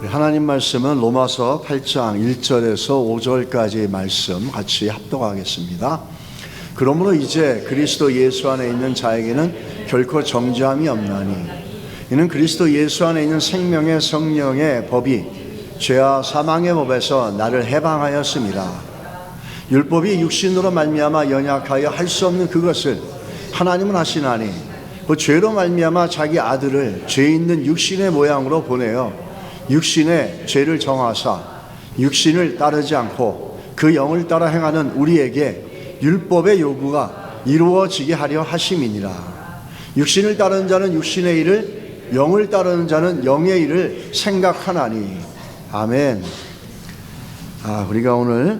하나님 말씀은 로마서 8장 1절에서 5절까지의 말씀 같이 합독하겠습니다. 그러므로 이제 그리스도 예수 안에 있는 자에게는 결코 정죄함이 없나니 이는 그리스도 예수 안에 있는 생명의 성령의 법이 죄와 사망의 법에서 나를 해방하였습니다. 율법이 육신으로 말미암아 연약하여 할 수 없는 그것을 하나님은 하시나니 그 죄로 말미암아 자기 아들을 죄 있는 육신의 모양으로 보내어 육신의 죄를 정하사 육신을 따르지 않고 그 영을 따라 행하는 우리에게 율법의 요구가 이루어지게 하려 하심이니라. 육신을 따르는 자는 육신의 일을, 영을 따르는 자는 영의 일을 생각하나니. 아멘. 우리가 오늘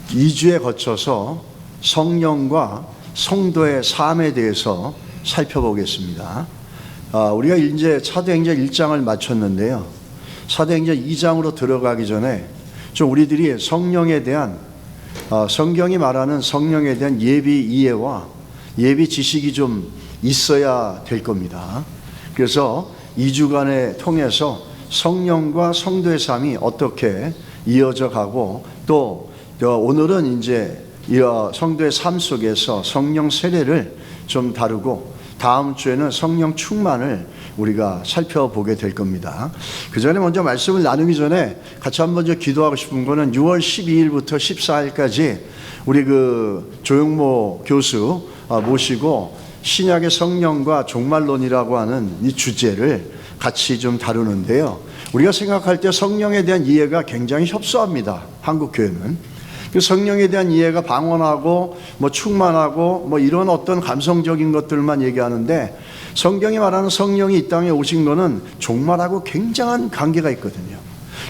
2주에 거쳐서 성령과 성도의 삶에 대해서 살펴보겠습니다. 우리가 이제 사도행전 1장을 마쳤는데요. 사도행전 2장으로 들어가기 전에 좀 우리들이 성령에 대한 성경이 말하는 성령에 대한 예비 이해와 예비 지식이 좀 있어야 될 겁니다. 그래서 2주간에 통해서 성령과 성도의 삶이 어떻게 이어져 가고 또 오늘은 이제 성도의 삶 속에서 성령 세례를 좀 다루고 다음 주에는 성령 충만을 우리가 살펴보게 될 겁니다. 그 전에 먼저 말씀을 나누기 전에 같이 한번 기도하고 싶은 거는 6월 12일부터 14일까지 우리 조용모 교수 모시고 신약의 성령과 종말론이라고 하는 이 주제를 같이 좀 다루는데요. 우리가 생각할 때 성령에 대한 이해가 굉장히 협소합니다. 한국 교회는. 성령에 대한 이해가 방언하고 충만하고 이런 어떤 감성적인 것들만 얘기하는데 성경이 말하는 성령이 이 땅에 오신 거는 종말하고 굉장한 관계가 있거든요.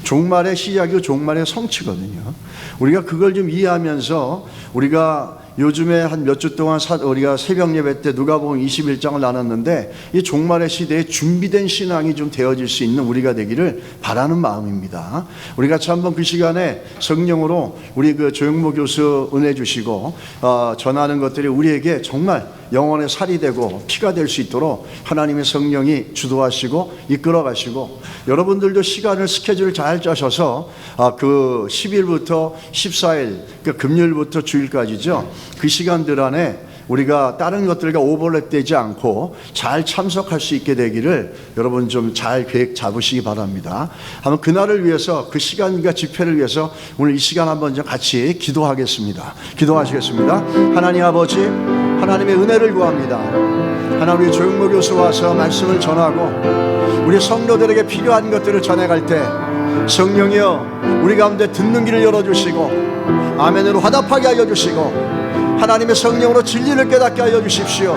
종말의 시작이고 종말의 성취거든요. 우리가 그걸 좀 이해하면서 우리가 요즘에 한 몇 주 동안 우리가 새벽 예배 때 누가복음 21장을 나눴는데 이 종말의 시대에 준비된 신앙이 좀 되어질 수 있는 우리가 되기를 바라는 마음입니다. 우리 같이 한번 그 시간에 성령으로 우리 조용모 교수 은혜 주시고 전하는 것들이 우리에게 정말 영혼의 살이 되고 피가 될 수 있도록 하나님의 성령이 주도하시고 이끌어 가시고 여러분들도 시간을 스케줄을 잘 짜셔서 그 10일부터 14일 금요일부터 주일까지죠. 그 시간들 안에 우리가 다른 것들과 오버랩되지 않고 잘 참석할 수 있게 되기를 여러분 좀 잘 계획 잡으시기 바랍니다. 한번 그날을 위해서 그 시간과 집회를 위해서 오늘 이 시간 한번 좀 같이 기도하겠습니다. 기도하시겠습니다. 하나님 아버지, 하나님의 은혜를 구합니다. 하나님, 우리 조용모 교수 와서 말씀을 전하고 우리 성도들에게 필요한 것들을 전해갈 때 성령이여 우리 가운데 듣는 길을 열어주시고 아멘으로 화답하게 하여 주시고 하나님의 성령으로 진리를 깨닫게 하여 주십시오.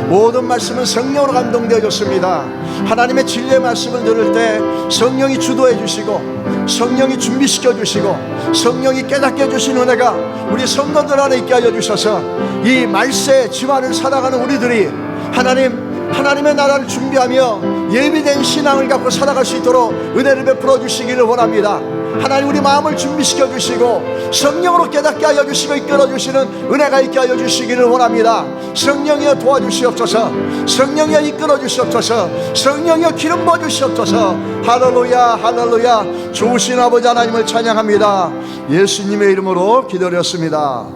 모든 말씀은 성령으로 감동되어졌습니다. 하나님의 진리의 말씀을 들을 때 성령이 주도해 주시고 성령이 준비시켜 주시고 성령이 깨닫게 해주신 은혜가 우리 성도들 안에 있게 하여 주셔서 이 말세 집안을 살아가는 우리들이 하나님의 나라를 준비하며 예비된 신앙을 갖고 살아갈 수 있도록 은혜를 베풀어 주시기를 원합니다. 하나님, 우리 마음을 준비시켜 주시고 성령으로 깨닫게 하여 주시고 이끌어 주시는 은혜가 있게 하여 주시기를 원합니다. 성령이여 도와주시옵소서. 성령이여 이끌어 주시옵소서. 성령이여 기름 부어 주시옵소서. 할렐루야, 할렐루야. 좋으신 아버지 하나님을 찬양합니다. 예수님의 이름으로 기도드렸습니다.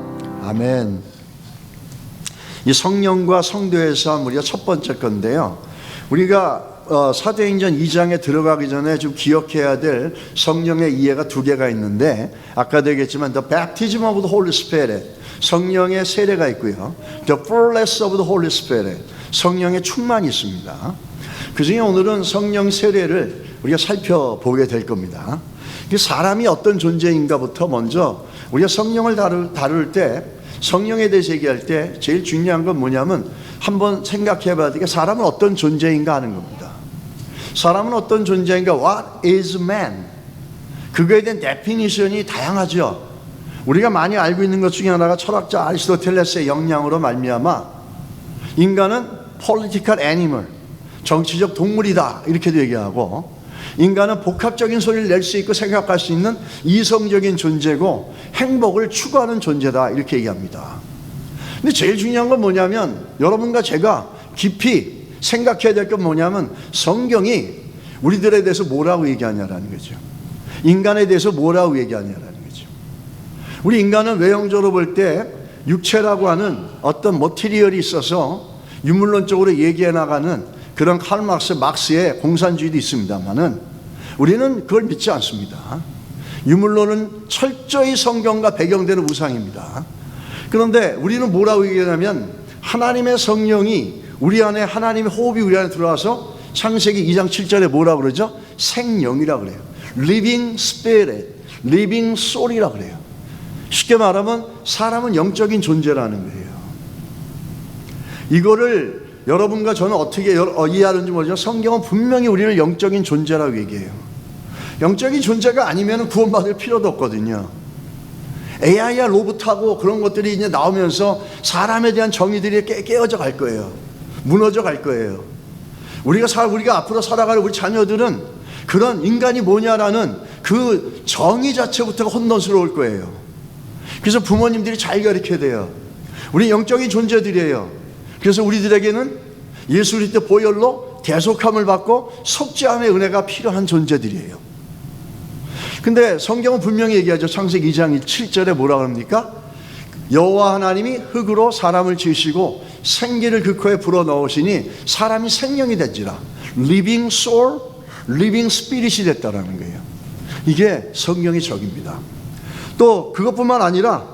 아멘. 이 성령과 성도의 삶, 우리가 첫 번째 건데요. 우리가 사도행전 2장에 들어가기 전에 좀 기억해야 될 성령의 이해가 두 개가 있는데 아까도 얘기했지만 The baptism of the Holy Spirit, 성령의 세례가 있고요. The fullness of the Holy Spirit, 성령의 충만이 있습니다. 그 중에 오늘은 성령 세례를 우리가 살펴보게 될 겁니다. 사람이 어떤 존재인가부터 먼저 우리가 성령을 다룰 때 성령에 대해서 얘기할 때 제일 중요한 건 뭐냐면 한번 생각해 봐야 되게 사람은 어떤 존재인가 하는 겁니다. 사람은 어떤 존재인가? What is man? 그거에 대한 데피니션이 다양하죠. 우리가 많이 알고 있는 것 중에 하나가 철학자 아리스토텔레스의 역량으로 말미암아 인간은 political animal, 정치적 동물이다 이렇게도 얘기하고 인간은 복합적인 소리를 낼 수 있고 생각할 수 있는 이성적인 존재고 행복을 추구하는 존재다 이렇게 얘기합니다. 근데 제일 중요한 건 뭐냐면 여러분과 제가 깊이 생각해야 될 건 뭐냐면 성경이 우리들에 대해서 뭐라고 얘기하냐라는 거죠. 인간에 대해서 뭐라고 얘기하냐라는 거죠. 우리 인간은 외형적으로 볼 때 육체라고 하는 어떤 머티리얼이 있어서 유물론적으로 얘기해 나가는 그런 칼 막스의 공산주의도 있습니다만은 우리는 그걸 믿지 않습니다. 유물론은 철저히 성경과 배경되는 우상입니다. 그런데 우리는 뭐라고 얘기하냐면 하나님의 성령이 우리 안에, 하나님의 호흡이 우리 안에 들어와서 창세기 2장 7절에 뭐라고 그러죠? 생영이라고 그래요. Living Spirit, Living Soul이라고 그래요. 쉽게 말하면 사람은 영적인 존재라는 거예요. 이거를 여러분과 저는 어떻게 이해하는지 모르지만 성경은 분명히 우리를 영적인 존재라고 얘기해요. 영적인 존재가 아니면 구원받을 필요도 없거든요. AI야 로봇하고 그런 것들이 이제 나오면서 사람에 대한 정의들이 깨어져 갈 거예요. 무너져 갈 거예요. 우리가 앞으로 살아갈 우리 자녀들은 그런 인간이 뭐냐라는 그 정의 자체부터가 혼돈스러울 거예요. 그래서 부모님들이 잘 가르쳐야 돼요. 우리 영적인 존재들이에요. 그래서 우리들에게는 예수 그리스도 보혈로 대속함을 받고 속죄함의 은혜가 필요한 존재들이에요. 근데 성경은 분명히 얘기하죠. 창세기 2장 7절에 뭐라고 합니까? 여호와 하나님이 흙으로 사람을 지으시고 생기를 그 코에 불어넣으시니 사람이 생명이 된지라. Living soul, living spirit이 됐다라는 거예요. 이게 성경의 적입니다. 또 그것뿐만 아니라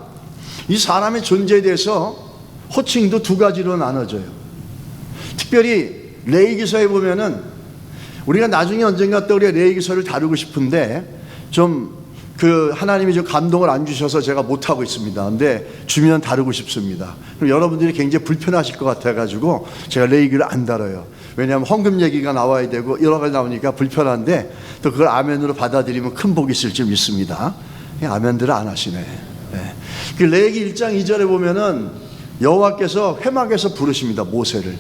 이 사람의 존재에 대해서 호칭도 두 가지로 나눠져요. 특별히 레위기서에 보면은 우리가 나중에 언젠가 또 우리가 레위기서를 다루고 싶은데 하나님이 좀 감동을 안 주셔서 제가 못하고 있습니다. 근데 주면 다루고 싶습니다. 그럼 여러분들이 굉장히 불편하실 것 같아가지고 제가 레위기를 안 다뤄요. 왜냐하면 헌금 얘기가 나와야 되고 여러 가지 나오니까 불편한데 또 그걸 아멘으로 받아들이면 큰 복이 있을 줄 믿습니다. 아멘들을 안 하시네. 네. 그 레위기 1장 2절에 보면은 여호와께서 회막에서 부르십니다. 모세를.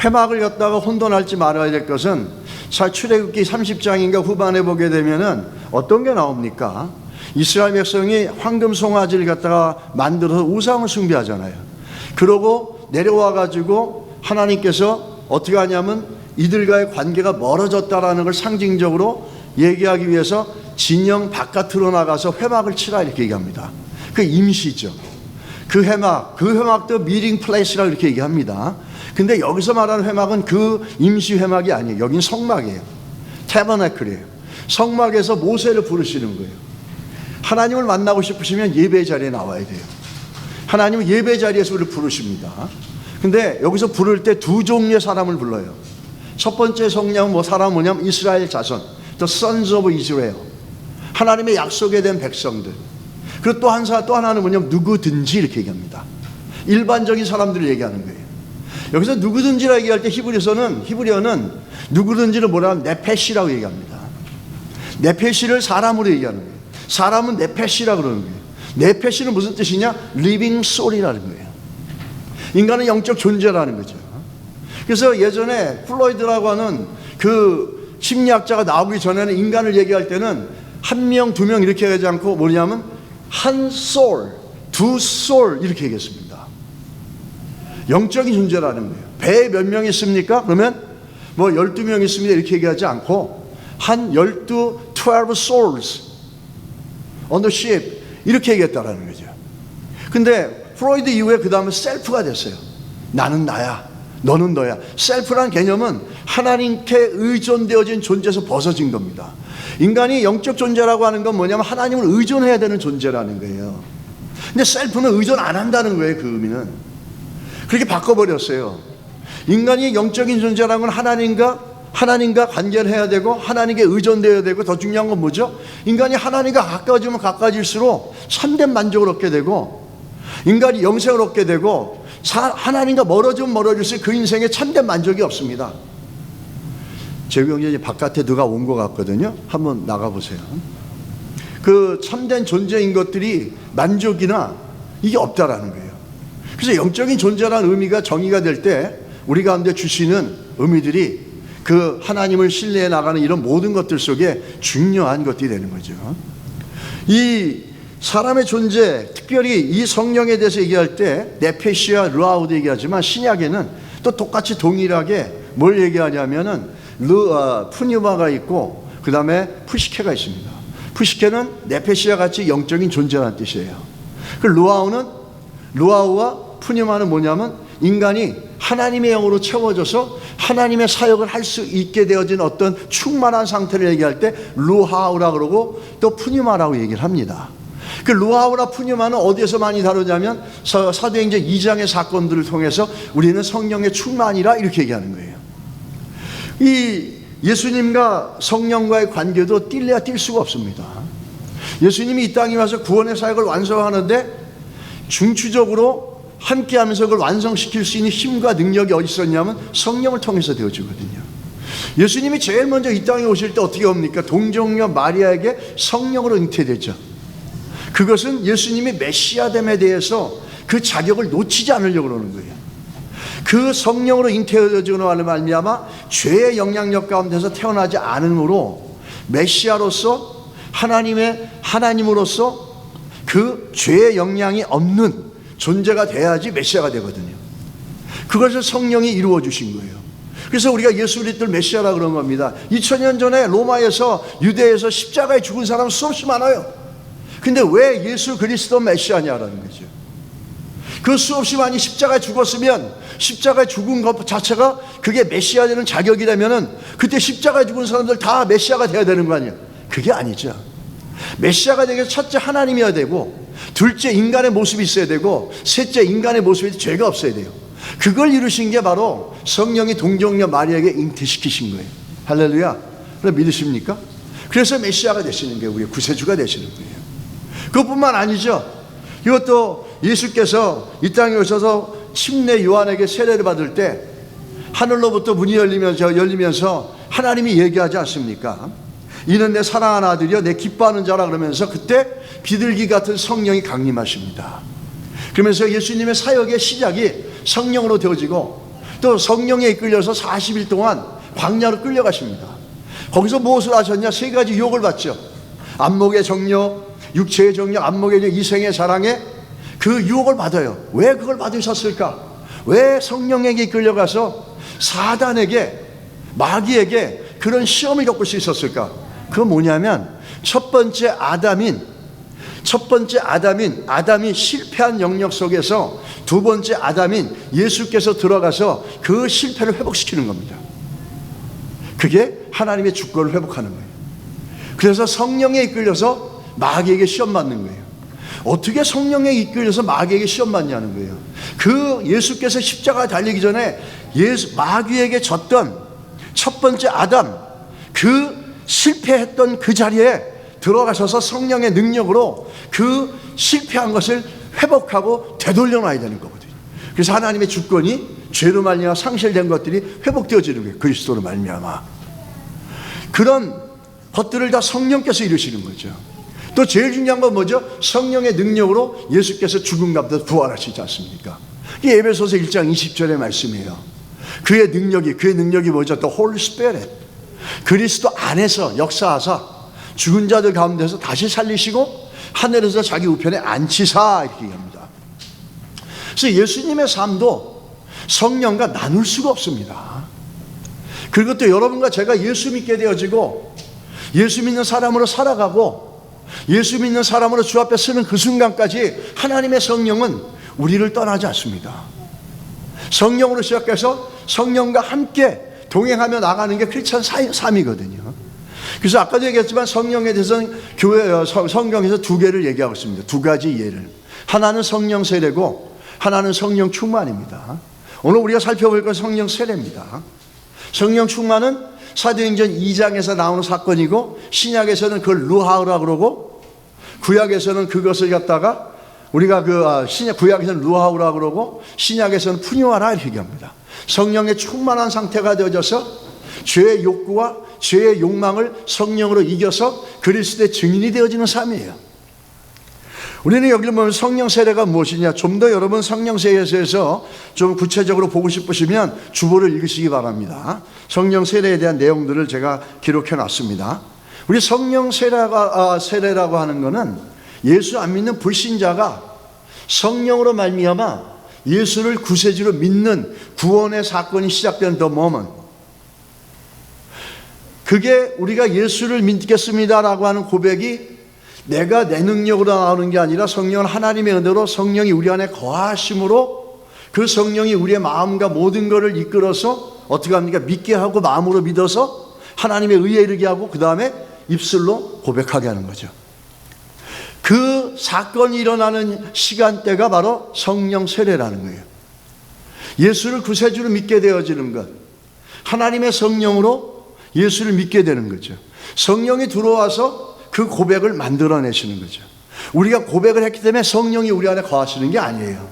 회막을 갖다가 혼돈할지 말아야 될 것은 출애굽기 30장인가 후반에 보게 되면은 어떤 게 나옵니까? 이스라엘 백성이 황금 송아지를 갖다가 만들어서 우상을 숭배하잖아요. 그러고 내려와 가지고 하나님께서 어떻게 하냐면 이들과의 관계가 멀어졌다라는 걸 상징적으로 얘기하기 위해서 진영 바깥으로 나가서 회막을 치라 이렇게 얘기합니다. 그 임시죠. 그 회막도 미팅 플레이스라고 이렇게 얘기합니다. 근데 여기서 말하는 회막은 그 임시 회막이 아니에요. 여긴 성막이에요. 태버나클이에요. 성막에서 모세를 부르시는 거예요. 하나님을 만나고 싶으시면 예배 자리에 나와야 돼요. 하나님은 예배 자리에서 우리를 부르십니다. 근데 여기서 부를 때 두 종류의 사람을 불러요. 첫 번째 성령은 사람은 뭐냐면 이스라엘 자손, The Sons of Israel. 하나님의 약속에 대한 백성들. 그리고 또 하나는 뭐냐면 누구든지 이렇게 얘기합니다. 일반적인 사람들을 얘기하는 거예요. 여기서 누구든지라 얘기할 때 히브리어는 누구든지를 뭐라 하면 네페시라고 얘기합니다. 네페시를 사람으로 얘기하는 거예요. 사람은 네페시라고 그러는 거예요. 네페시는 무슨 뜻이냐? Living soul이라는 거예요. 인간은 영적 존재라는 거죠. 그래서 예전에 플로이드라고 하는 그 심리학자가 나오기 전에는 인간을 얘기할 때는 한 명, 두 명 이렇게 하지 않고 뭐냐면 한 soul, 두 soul 이렇게 얘기했습니다. 영적인 존재라는 거예요. 배에 몇 명 있습니까? 그러면 12명 있습니다 이렇게 얘기하지 않고 한 12 souls on the ship 이렇게 얘기했다라는 거죠. 근데 프로이드 이후에 그 다음에 셀프가 됐어요. 나는 나야, 너는 너야. 셀프라는 개념은 하나님께 의존되어진 존재에서 벗어진 겁니다. 인간이 영적 존재라고 하는 건 뭐냐면 하나님을 의존해야 되는 존재라는 거예요. 근데 셀프는 의존 안 한다는 거예요. 그 의미는 그렇게 바꿔버렸어요. 인간이 영적인 존재라는 건 하나님과 관계를 해야 되고 하나님께 의존되어야 되고 더 중요한 건 뭐죠? 인간이 하나님과 가까워지면 가까워질수록 참된 만족을 얻게 되고 인간이 영생을 얻게 되고 하나님과 멀어지면 멀어질수록 그 인생에 참된 만족이 없습니다. 제국형제 바깥에 누가 온 것 같거든요. 한번 나가보세요. 그 참된 존재인 것들이 만족이나 이게 없다라는 거예요. 그래서 영적인 존재라는 의미가 정의가 될 때 우리 가운데 주시는 의미들이 그 하나님을 신뢰해 나가는 이런 모든 것들 속에 중요한 것들이 되는 거죠. 이 사람의 존재, 특별히 이 성령에 대해서 얘기할 때 네페시와 르아우도 얘기하지만 신약에는 또 똑같이 동일하게 뭘 얘기하냐면은 푸뉴마가 있고 그 다음에 푸시케가 있습니다. 푸시케는 네페시아 같이 영적인 존재라는 뜻이에요. 그 루아우와 푸뉴마는 뭐냐면 인간이 하나님의 영으로 채워져서 하나님의 사역을 할 수 있게 되어진 어떤 충만한 상태를 얘기할 때 루하우라 그러고 또 푸뉴마라고 얘기를 합니다. 그 루하우나 푸뉴마는 어디에서 많이 다루냐면 사도행전 2장의 사건들을 통해서 우리는 성령의 충만이라 이렇게 얘기하는 거예요. 이 예수님과 성령과의 관계도 뛸래야 뛸 수가 없습니다. 예수님이 이 땅에 와서 구원의 사역을 완성하는데 중추적으로 함께하면서 그걸 완성시킬 수 있는 힘과 능력이 어디 있었냐면 성령을 통해서 되어지거든요. 예수님이 제일 먼저 이 땅에 오실 때 어떻게 옵니까? 동정녀 마리아에게 성령으로 잉태되죠. 그것은 예수님이 메시아됨에 대해서 그 자격을 놓치지 않으려고 그러는 거예요. 그 성령으로 잉태되어지고 하는 말미암아 죄의 영향력 가운데서 태어나지 않으므로 메시아로서 하나님으로서 그 죄의 영향이 없는 존재가 돼야지 메시아가 되거든요. 그것을 성령이 이루어 주신 거예요. 그래서 우리가 예수 그리스도를 메시아라 그런 겁니다. 2000년 전에 로마에서 유대에서 십자가에 죽은 사람은 수없이 많아요. 근데 왜 예수 그리스도 메시아냐라는 거죠. 그 수없이 많이 십자가에 죽었으면 십자가에 죽은 것 자체가 그게 메시아 되는 자격이라면은 그때 십자가에 죽은 사람들 다 메시아가 돼야 되는 거 아니에요? 그게 아니죠. 메시아가 되기 위해서 첫째 하나님이어야 되고, 둘째 인간의 모습이 있어야 되고, 셋째 인간의 모습이 죄가 없어야 돼요. 그걸 이루신 게 바로 성령이 동정녀 마리아에게 잉태시키신 거예요. 할렐루야. 그럼 믿으십니까? 그래서 메시아가 되시는 거예요. 우리의 구세주가 되시는 거예요. 그것뿐만 아니죠. 이것도 예수께서 이 땅에 오셔서 침례 요한에게 세례를 받을 때 하늘로부터 문이 열리면서 하나님이 얘기하지 않습니까? 이는 내 사랑하는 아들이여 내 기뻐하는 자라 그러면서 그때 비둘기 같은 성령이 강림하십니다. 그러면서 예수님의 사역의 시작이 성령으로 되어지고 또 성령에 이끌려서 40일 동안 광야로 끌려가십니다. 거기서 무엇을 하셨냐? 세 가지 유혹을 받죠. 안목의 정욕, 육체의 정욕, 안목의 정욕, 이생의 사랑에 그 유혹을 받아요. 왜 그걸 받으셨을까? 왜 성령에게 이끌려가서 사단에게, 마귀에게 그런 시험을 겪을 수 있었을까? 그건 뭐냐면 첫 번째 아담이 실패한 영역 속에서 두 번째 아담인 예수께서 들어가서 그 실패를 회복시키는 겁니다. 그게 하나님의 주권을 회복하는 거예요. 그래서 성령에 이끌려서 마귀에게 시험 받는 거예요. 어떻게 성령에 이끌려서 마귀에게 시험 받냐는 거예요. 그 예수께서 십자가 달리기 전에 마귀에게 졌던 첫 번째 아담, 그 실패했던 그 자리에 들어가셔서 성령의 능력으로 그 실패한 것을 회복하고 되돌려 놔야 되는 거거든요. 그래서 하나님의 주권이 죄로 말미암아 상실된 것들이 회복되어지는 거예요. 그리스도로 말미암아. 그런 것들을 다 성령께서 이루시는 거죠. 또 제일 중요한 건 뭐죠? 성령의 능력으로 예수께서 죽은 가운데서 부활하시지 않습니까? 이게 에베소서 1장 20절의 말씀이에요. 그의 능력이 뭐죠? The Holy Spirit. 그리스도 안에서 역사하사 죽은 자들 가운데서 다시 살리시고 하늘에서 자기 우편에 앉히사 이렇게 얘기합니다. 그래서 예수님의 삶도 성령과 나눌 수가 없습니다. 그리고 또 여러분과 제가 예수 믿게 되어지고 예수 믿는 사람으로 살아가고 예수 믿는 사람으로 주 앞에 서는 그 순간까지 하나님의 성령은 우리를 떠나지 않습니다. 성령으로 시작해서 성령과 함께 동행하며 나가는 게 크리스찬 삶이거든요. 그래서 아까도 얘기했지만 성령에 대해서는 성경에서 두 개를 얘기하고 있습니다. 두 가지 예를. 하나는 성령 세례고 하나는 성령 충만입니다. 오늘 우리가 살펴볼 건 성령 세례입니다. 성령 충만은 사도행전 2장에서 나오는 사건이고 신약에서는 그걸 루하우라 그러고 구약에서는 그것을 갖다가 우리가 구약에서는 루하우라 그러고 신약에서는 푸뉴아라 이렇게 얘기합니다. 성령의 충만한 상태가 되어져서 죄의 욕구와 죄의 욕망을 성령으로 이겨서 그리스도의 증인이 되어지는 삶이에요. 우리는 여기를 보면 성령 세례가 무엇이냐, 좀 더 여러분 성령 세례에 대해서 좀 구체적으로 보고 싶으시면 주보를 읽으시기 바랍니다. 성령 세례에 대한 내용들을 제가 기록해 놨습니다. 우리 성령 세례라고 하는 것은 예수 안 믿는 불신자가 성령으로 말미암아 예수를 구세주로 믿는 구원의 사건이 시작된 the moment. 그게 우리가 예수를 믿겠습니다라고 하는 고백이 내가 내 능력으로 나오는 게 아니라 성령은 하나님의 은혜로 성령이 우리 안에 거하심으로 그 성령이 우리의 마음과 모든 것을 이끌어서 어떻게 합니까? 믿게 하고 마음으로 믿어서 하나님의 의에 이르게 하고 그 다음에 입술로 고백하게 하는 거죠. 그 사건이 일어나는 시간대가 바로 성령 세례라는 거예요. 예수를 구세주로 믿게 되어지는 것, 하나님의 성령으로 예수를 믿게 되는 거죠. 성령이 들어와서 그 고백을 만들어내시는 거죠. 우리가 고백을 했기 때문에 성령이 우리 안에 거하시는 게 아니에요.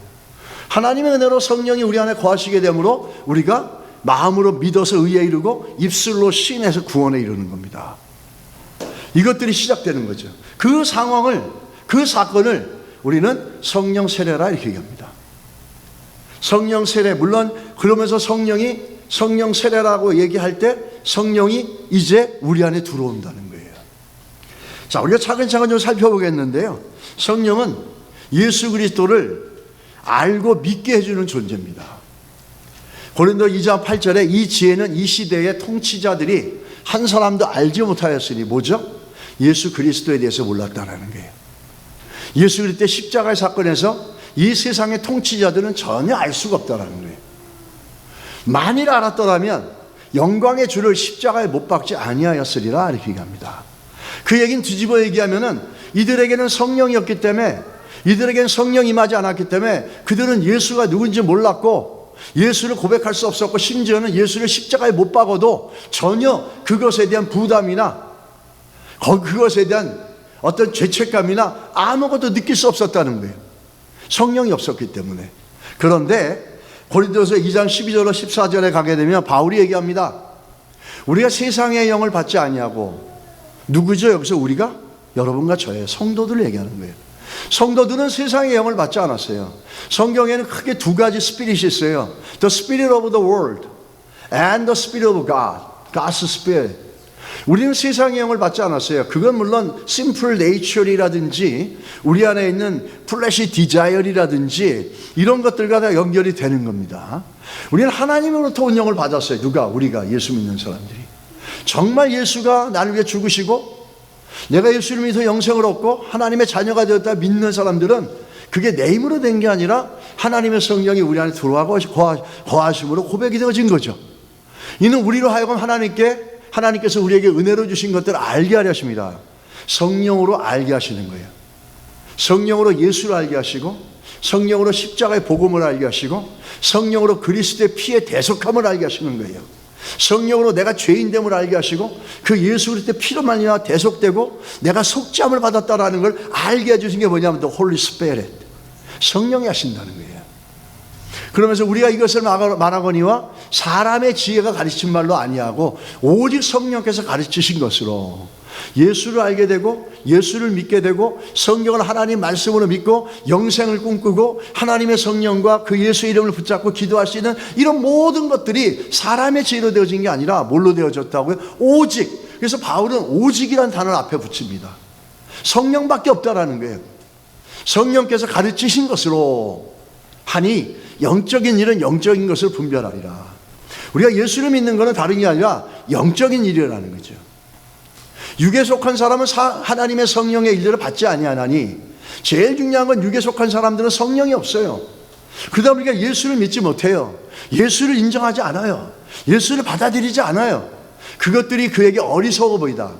하나님의 은혜로 성령이 우리 안에 거하시게 되므로 우리가 마음으로 믿어서 의에 이르고 입술로 시인해서 구원에 이르는 겁니다. 이것들이 시작되는 거죠. 그 상황을, 그 사건을 우리는 성령 세례라 이렇게 얘기합니다. 성령 세례, 물론 그러면서 성령이 성령 세례라고 얘기할 때 성령이 이제 우리 안에 들어온다는 거예요. 자, 우리가 차근차근 좀 살펴보겠는데요. 성령은 예수 그리스도를 알고 믿게 해주는 존재입니다. 고린도 2장 8절에 이 지혜는 이 시대의 통치자들이 한 사람도 알지 못하였으니 뭐죠? 예수 그리스도에 대해서 몰랐다라는 거예요. 예수 그리스도의 십자가의 사건에서 이 세상의 통치자들은 전혀 알 수가 없다라는 거예요. 만일 알았더라면 영광의 주를 십자가에 못 박지 아니하였으리라 이렇게 얘기합니다. 그 얘기는 뒤집어 얘기하면은 이들에게는 성령이 없기 때문에, 이들에게는 성령이 임하지 않았기 때문에 그들은 예수가 누군지 몰랐고 예수를 고백할 수 없었고 심지어는 예수를 십자가에 못 박아도 전혀 그것에 대한 부담이나 그것에 대한 어떤 죄책감이나 아무것도 느낄 수 없었다는 거예요. 성령이 없었기 때문에. 그런데 고린도서 2장 12절로 14절에 가게 되면 바울이 얘기합니다. 우리가 세상의 영을 받지 아니하고, 누구죠? 여기서 우리가? 여러분과 저예요. 성도들을 얘기하는 거예요. 성도들은 세상의 영을 받지 않았어요. 성경에는 크게 두 가지 스피릿이 있어요. The Spirit of the world and the Spirit of God. God's Spirit. 우리는 세상의 영을 받지 않았어요. 그건 물론 simple nature이라든지 우리 안에 있는 fleshy desire이라든지 이런 것들과 다 연결이 되는 겁니다. 우리는 하나님으로부터 온 영을 받았어요. 누가? 우리가, 예수 믿는 사람들이. 정말 예수가 나를 위해 죽으시고 내가 예수를 믿어서 영생을 얻고 하나님의 자녀가 되었다 믿는 사람들은 그게 내 힘으로 된 게 아니라 하나님의 성령이 우리 안에 들어와서 거하심으로 고백이 되어진 거죠. 이는 우리로 하여금 하나님께서 우리에게 은혜로 주신 것들을 알게 하려 하십니다. 성령으로 알게 하시는 거예요. 성령으로 예수를 알게 하시고, 성령으로 십자가의 복음을 알게 하시고, 성령으로 그리스도의 피의 대속함을 알게 하시는 거예요. 성령으로 내가 죄인됨을 알게 하시고 그 예수 그리스도의 피로 말미암아 대속되고 내가 속죄함을 받았다라는 걸 알게 해주신 게 뭐냐면 The Holy Spirit, 성령이 하신다는 거예요. 그러면서 우리가 이것을 말하거니와 사람의 지혜가 가르친 말로 아니하고 오직 성령께서 가르치신 것으로 예수를 알게 되고 예수를 믿게 되고 성경을 하나님 말씀으로 믿고 영생을 꿈꾸고 하나님의 성령과 그 예수 이름을 붙잡고 기도할 수 있는 이런 모든 것들이 사람의 지혜로 되어진 게 아니라 뭘로 되어졌다고요? 오직. 그래서 바울은 오직이라는 단어를 앞에 붙입니다. 성령밖에 없다라는 거예요. 성령께서 가르치신 것으로 하니 영적인 일은 영적인 것을 분별하리라. 우리가 예수를 믿는 것은 다른 게 아니라 영적인 일이라는 거죠. 육에 속한 사람은 하나님의 성령의 일들을 받지 아니하나니, 제일 중요한 건 육에 속한 사람들은 성령이 없어요. 그러다 보니까 예수를 믿지 못해요. 예수를 인정하지 않아요. 예수를 받아들이지 않아요. 그것들이 그에게 어리석어 보이다.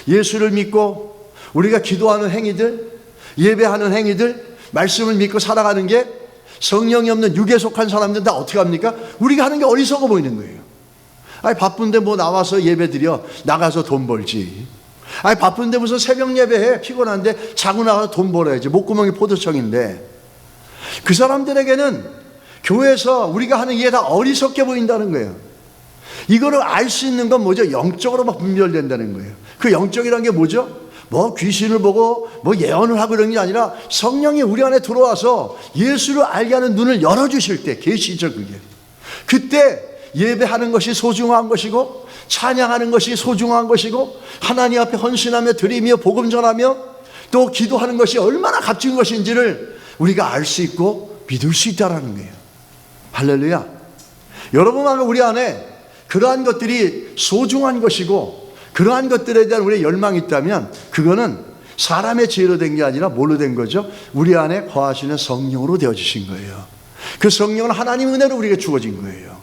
예수를 믿고 우리가 기도하는 행위들, 예배하는 행위들, 말씀을 믿고 살아가는 게 성령이 없는 육에 속한 사람들은 다 어떻게 합니까? 우리가 하는 게 어리석어 보이는 거예요. 아니 바쁜데 뭐 나와서 예배 드려, 나가서 돈 벌지. 아니 바쁜데 무슨 새벽 예배해, 피곤한데 자고 나가서 돈 벌어야지. 목구멍이 포도청인데. 그 사람들에게는 교회에서 우리가 하는 이게 다 어리석게 보인다는 거예요. 이거를 알 수 있는 건 뭐죠? 영적으로 막 분별된다는 거예요. 그 영적이라는 게 뭐죠? 뭐 귀신을 보고 뭐 예언을 하고 그런 게 아니라 성령이 우리 안에 들어와서 예수를 알게 하는 눈을 열어주실 때 계시죠. 그게 그때 예배하는 것이 소중한 것이고 찬양하는 것이 소중한 것이고 하나님 앞에 헌신하며 드리며 복음 전하며 또 기도하는 것이 얼마나 값진 것인지를 우리가 알 수 있고 믿을 수 있다는 거예요. 할렐루야. 여러분과 우리 안에 그러한 것들이 소중한 것이고 그러한 것들에 대한 우리의 열망이 있다면 그거는 사람의 지혜로 된 게 아니라 뭘로 된 거죠? 우리 안에 거하시는 성령으로 되어지신 거예요. 그 성령은 하나님 은혜로 우리에게 주어진 거예요.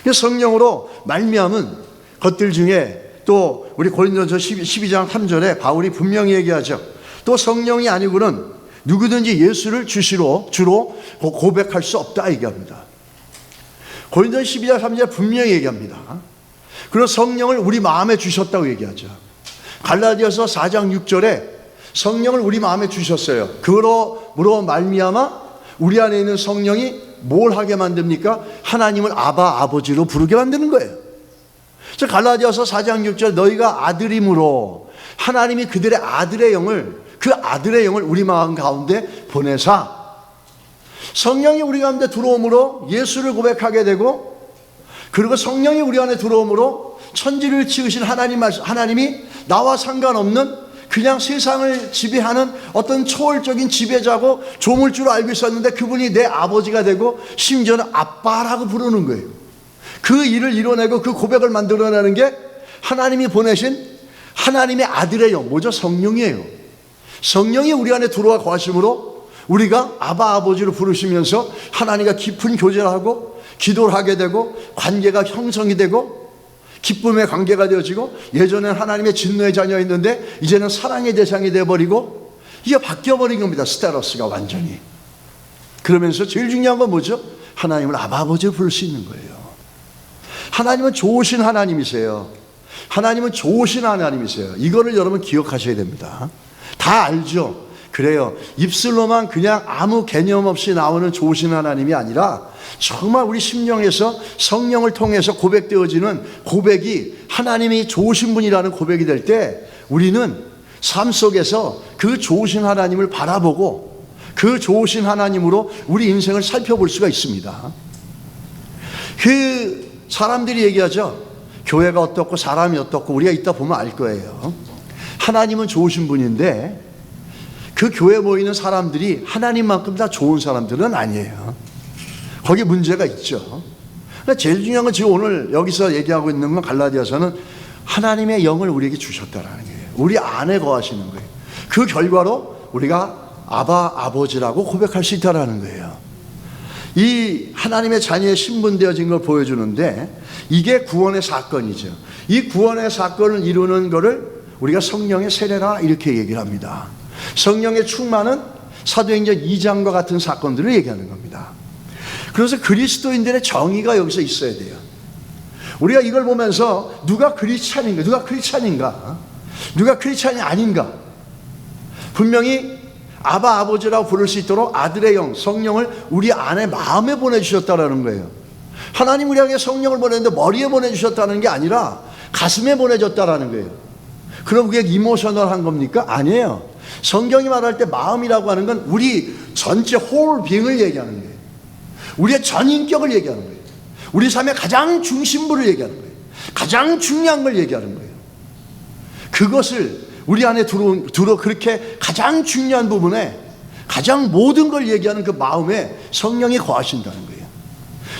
그 성령으로 말미암은 것들 중에 또 우리 고린도전서 12장 3절에 바울이 분명히 얘기하죠. 또 성령이 아니고는 누구든지 예수를 주로 고백할 수 없다 얘기합니다. 고린도전서 12장 3절에 분명히 얘기합니다. 그리고 성령을 우리 마음에 주셨다고 얘기하죠. 갈라디아서 4장 6절에 성령을 우리 마음에 주셨어요. 그러므로 말미암아 우리 안에 있는 성령이 뭘 하게 만듭니까? 하나님을 아바 아버지로 부르게 만드는 거예요. 저 갈라디아서 4장 6절 너희가 아들임으로 하나님이 그들의 아들의 영을 우리 마음 가운데 보내사 성령이 우리 가운데 들어옴으로 예수를 고백하게 되고 그리고 성령이 우리 안에 들어옴으로 천지를 지으신 하나님이 나와 상관없는 그냥 세상을 지배하는 어떤 초월적인 지배자고 조물주로 알고 있었는데 그분이 내 아버지가 되고 심지어는 아빠라고 부르는 거예요. 그 일을 이뤄내고 그 고백을 만들어내는 게 하나님이 보내신 하나님의 아들의 영, 뭐죠? 성령이에요. 성령이 우리 안에 들어와 거하심으로 우리가 아바 아버지로 부르시면서 하나님과 깊은 교제를 하고 기도를 하게 되고 관계가 형성이 되고 기쁨의 관계가 되어지고 예전엔 하나님의 진노의 자녀였는데 이제는 사랑의 대상이 되어버리고 이게 바뀌어버린 겁니다. 스테러스가 완전히. 그러면서 제일 중요한 건 뭐죠? 하나님을 아바 아버지로 부를 수 있는 거예요. 하나님은 좋으신 하나님이세요. 하나님은 좋으신 하나님이세요. 이거를 여러분 기억하셔야 됩니다. 다 알죠? 그래요. 입술로만 그냥 아무 개념 없이 나오는 좋으신 하나님이 아니라 정말 우리 심령에서 성령을 통해서 고백되어지는 고백이 하나님이 좋으신 분이라는 고백이 될 때 우리는 삶 속에서 그 좋으신 하나님을 바라보고 그 좋으신 하나님으로 우리 인생을 살펴볼 수가 있습니다. 그 사람들이 얘기하죠. 교회가 어떻고 사람이 어떻고 우리가 이따 보면 알 거예요. 하나님은 좋으신 분인데 그 교회에 모이는 사람들이 하나님만큼 다 좋은 사람들은 아니에요. 거기에 문제가 있죠. 제일 중요한 건 지금 오늘 여기서 얘기하고 있는 건 갈라디아서는 하나님의 영을 우리에게 주셨다라는 거예요. 우리 안에 거하시는 거예요. 그 결과로 우리가 아바 아버지라고 고백할 수 있다라는 거예요. 이 하나님의 자녀의 신분되어진 걸 보여주는데 이게 구원의 사건이죠. 이 구원의 사건을 이루는 것을 우리가 성령의 세례라 이렇게 얘기를 합니다. 성령의 충만은 사도행전 2장과 같은 사건들을 얘기하는 겁니다. 그래서 그리스도인들의 정의가 여기서 있어야 돼요. 우리가 이걸 보면서 누가 크리스찬인가, 누가 크리스찬인가, 누가 크리스찬이 아닌가, 분명히 아바 아버지라고 부를 수 있도록 아들의 영, 성령을 우리 안에 마음에 보내주셨다는 거예요. 하나님 우리에게 성령을 보냈는데 머리에 보내주셨다는 게 아니라 가슴에 보내줬다는 거예요. 그럼 그게 이모셔널한 겁니까? 아니에요. 성경이 말할 때 마음이라고 하는 건 우리 전체 홀 빙을 얘기하는 거예요. 우리의 전 인격을 얘기하는 거예요. 우리 삶의 가장 중심부를 얘기하는 거예요. 가장 중요한 걸 얘기하는 거예요. 그것을 우리 안에 들어 그렇게 가장 중요한 부분에 가장 모든 걸 얘기하는 그 마음에 성령이 거하신다는 거예요.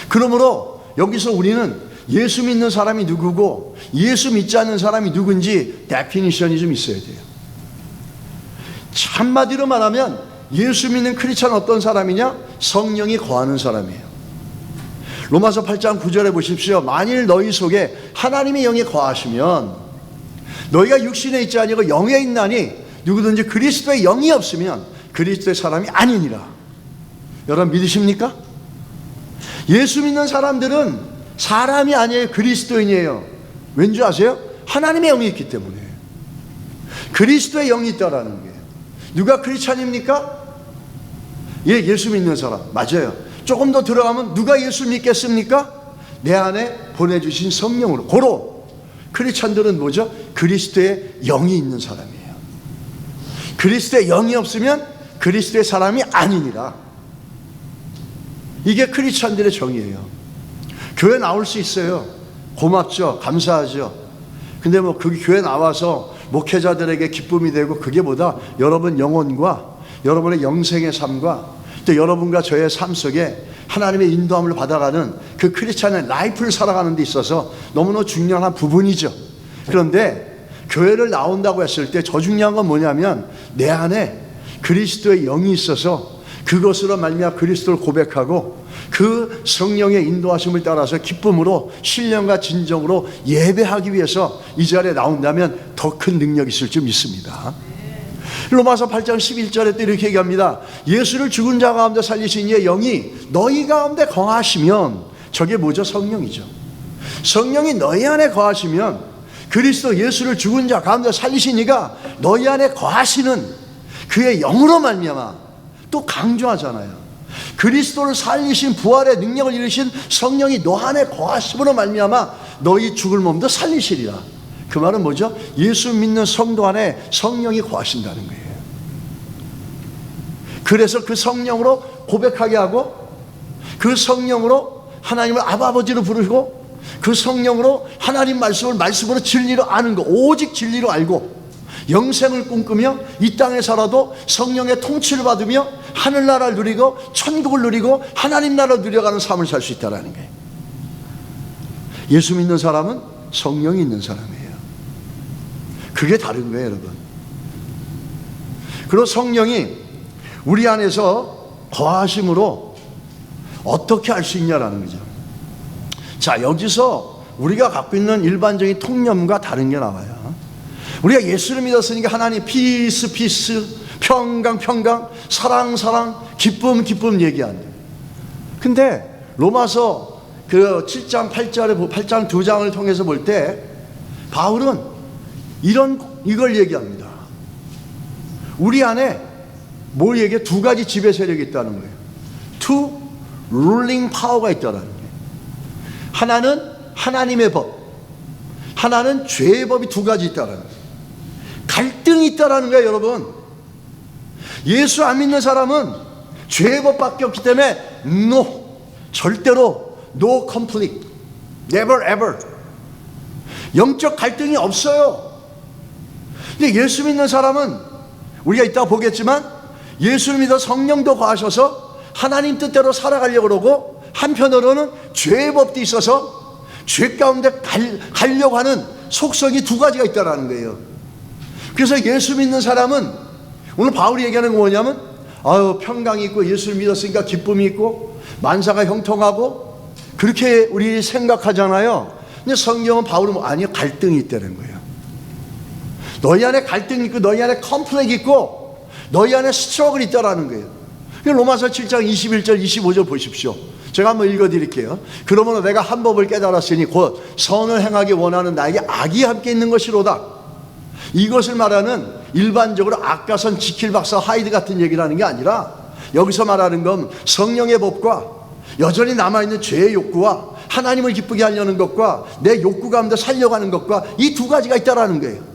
그러므로 여기서 우리는 예수 믿는 사람이 누구고 예수 믿지 않는 사람이 누군지 데피니션이 좀 있어야 돼요. 한마디로 말하면 예수 믿는 크리스찬은 어떤 사람이냐? 성령이 거하는 사람이에요. 로마서 8장 9절에 보십시오. 만일 너희 속에 하나님의 영이 거하시면 너희가 육신에 있지 아니고 영에 있나니 누구든지 그리스도의 영이 없으면 그리스도의 사람이 아니니라. 여러분 믿으십니까? 예수 믿는 사람들은 사람이 아니에요. 그리스도인이에요. 왠지 아세요? 하나님의 영이 있기 때문에. 그리스도의 영이 있다라는 거예요. 누가 크리스찬입니까? 예, 예수 믿는 사람. 맞아요. 조금 더 들어가면 누가 예수 믿겠습니까? 내 안에 보내주신 성령으로. 고로 크리스찬들은 뭐죠? 그리스도의 영이 있는 사람이에요. 그리스도의 영이 없으면 그리스도의 사람이 아니니라. 이게 크리스찬들의 정의예요. 교회 나올 수 있어요. 고맙죠. 감사하죠. 근데 뭐 그 교회 나와서 목회자들에게 기쁨이 되고 그게 보다 여러분 영혼과 여러분의 영생의 삶과 또 여러분과 저의 삶 속에 하나님의 인도함을 받아가는 그 크리스찬의 라이프를 살아가는 데 있어서 너무나 중요한 부분이죠. 그런데 교회를 나온다고 했을 때 저 중요한 건 뭐냐면 내 안에 그리스도의 영이 있어서 그것으로 말미암아 그리스도를 고백하고 그 성령의 인도하심을 따라서 기쁨으로 신령과 진정으로 예배하기 위해서 이 자리에 나온다면 더 큰 능력이 있을 줄 믿습니다. 로마서 8장 11절에 또 이렇게 얘기합니다. 예수를 죽은 자 가운데 살리신 이의 영이 너희 가운데 거하시면, 저게 뭐죠? 성령이죠. 성령이 너희 안에 거하시면 그리스도 예수를 죽은 자 가운데 살리신 이가 너희 안에 거하시는 그의 영으로 말미암아, 또 강조하잖아요. 그리스도를 살리신 부활의 능력을 이루신 성령이 너 안에 거하심으로 말미암아 너희 죽을 몸도 살리시리라. 그 말은 뭐죠? 예수 믿는 성도 안에 성령이 거하신다는 거예요. 그래서 그 성령으로 고백하게 하고, 그 성령으로 하나님을 아버지로 부르고, 그 성령으로 하나님 말씀으로 진리로 아는 거, 오직 진리로 알고 영생을 꿈꾸며 이 땅에 살아도 성령의 통치를 받으며 하늘나라를 누리고 천국을 누리고 하나님 나라를 누려가는 삶을 살 수 있다는 거예요. 예수 믿는 사람은 성령이 있는 사람이에요. 그게 다른 거예요, 여러분. 그리고 성령이 우리 안에서 거하심으로 어떻게 할 수 있냐라는 거죠. 자, 여기서 우리가 갖고 있는 일반적인 통념과 다른 게 나와요. 우리가 예수를 믿었으니까 하나님 피스, 평강, 사랑, 기쁨 얘기한대. 근데 로마서 그 7장 8장 2장을 통해서 볼 때 바울은 이걸 얘기합니다. 우리 안에 뭘 얘기해? 두 가지 지배 세력이 있다는 거예요. Two ruling power가 있다는 거예요. 하나는 하나님의 법, 하나는 죄의 법이 두 가지 있다는 거예요. 갈등이 있다는 거예요, 여러분. 예수 안 믿는 사람은 죄의 법밖에 없기 때문에 절대로 no conflict, never ever. 영적 갈등이 없어요. 근데 예수 믿는 사람은 우리가 이따 보겠지만 예수를 믿어 성령도 거하셔서 하나님 뜻대로 살아가려고 그러고, 한편으로는 죄의 법도 있어서 죄 가운데 가려고 하는 속성이 두 가지가 있다는 거예요. 그래서 예수 믿는 사람은, 오늘 바울이 얘기하는 건 뭐냐면, 평강이 있고 예수를 믿었으니까 기쁨이 있고 만사가 형통하고 그렇게 우리 생각하잖아요. 근데 성경은 바울은 아니요, 갈등이 있다는 거예요. 너희 안에 갈등이 있고 너희 안에 컴플렉이 있고 너희 안에 스트러글이 있다는 거예요. 로마서 7장 21절 25절 보십시오. 제가 한번 읽어드릴게요. 그러므로 내가 한 법을 깨달았으니 곧 선을 행하기 원하는 나에게 악이 함께 있는 것이로다. 이것을 말하는 일반적으로 악가선 지킬 박사 하이드 같은 얘기를 하는 게 아니라, 여기서 말하는 건 성령의 법과 여전히 남아있는 죄의 욕구와 하나님을 기쁘게 하려는 것과 내 욕구 가운데 살려가는 것과 이 두 가지가 있다는 거예요.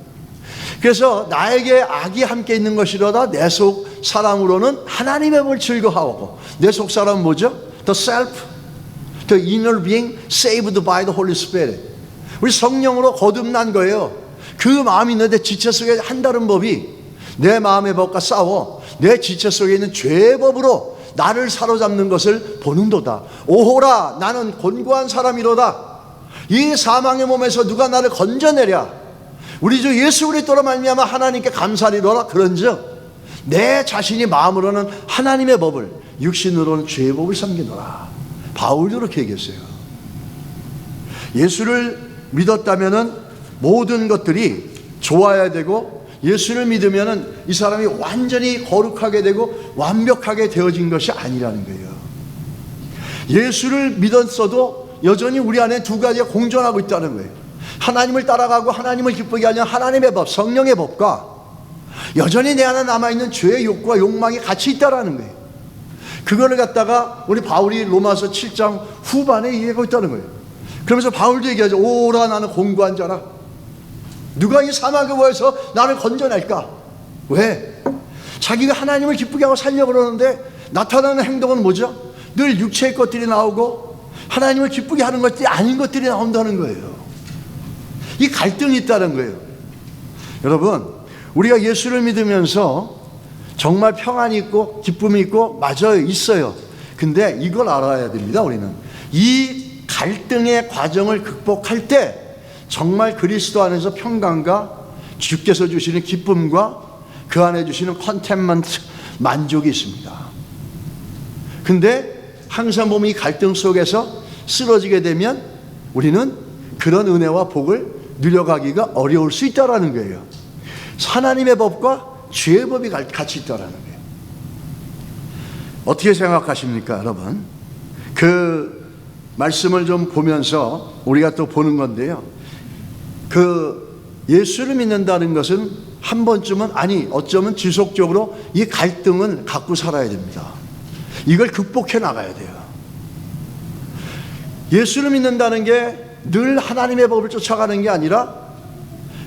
그래서 나에게 악이 함께 있는 것이로다. 내 속 사람으로는 하나님의 법을 즐거워하고, 내 속 사람은 뭐죠? The self, the inner being saved by the Holy Spirit. 우리 성령으로 거듭난 거예요. 그 마음이 있는데 지체 속에 한다는 법이 내 마음의 법과 싸워 내 지체 속에 있는 죄의 법으로 나를 사로잡는 것을 보는도다. 오호라, 나는 곤고한 사람이로다. 이 사망의 몸에서 누가 나를 건져내랴. 우리 주 예수 그리스도로 말미암아 하나님께 감사리로라. 그런즉 내 자신이 마음으로는 하나님의 법을, 육신으로는 죄의 법을 섬기노라. 바울도 그렇게 얘기했어요. 예수를 믿었다면은 모든 것들이 좋아야 되고, 예수를 믿으면은 이 사람이 완전히 거룩하게 되고 완벽하게 되어진 것이 아니라는 거예요. 예수를 믿었어도 여전히 우리 안에 두 가지가 공존하고 있다는 거예요. 하나님을 따라가고 하나님을 기쁘게 하려는 하나님의 법, 성령의 법과 여전히 내 안에 남아있는 죄의 욕구와 욕망이 같이 있다는 거예요. 그거를 갖다가 우리 바울이 로마서 7장 후반에 얘기하고 있다는 거예요. 그러면서 바울도 얘기하죠. 오라, 나는 공고한 자라. 누가 이 사막의 보에서 나를 건져낼까? 왜? 자기가 하나님을 기쁘게 하고 살려고 그러는데 나타나는 행동은 뭐죠? 늘 육체의 것들이 나오고 하나님을 기쁘게 하는 것들이 아닌 것들이 나온다는 거예요. 이 갈등이 있다는 거예요. 여러분, 우리가 예수를 믿으면서 정말 평안이 있고 기쁨이 있고 맞아요, 있어요. 근데 이걸 알아야 됩니다. 우리는 이 갈등의 과정을 극복할 때 정말 그리스도 안에서 평강과 주께서 주시는 기쁨과 그 안에 주시는 컨텐먼트, 만족이 있습니다. 근데 항상 보면 이 갈등 속에서 쓰러지게 되면 우리는 그런 은혜와 복을 누려가기가 어려울 수 있다는 거예요. 하나님의 법과 죄의 법이 같이 있다는 거예요. 어떻게 생각하십니까, 여러분? 그 말씀을 좀 보면서 우리가 또 보는 건데요. 그 예수를 믿는다는 것은 한 번쯤은, 아니 어쩌면 지속적으로 이 갈등을 갖고 살아야 됩니다. 이걸 극복해 나가야 돼요. 예수를 믿는다는 게 늘 하나님의 법을 쫓아가는 게 아니라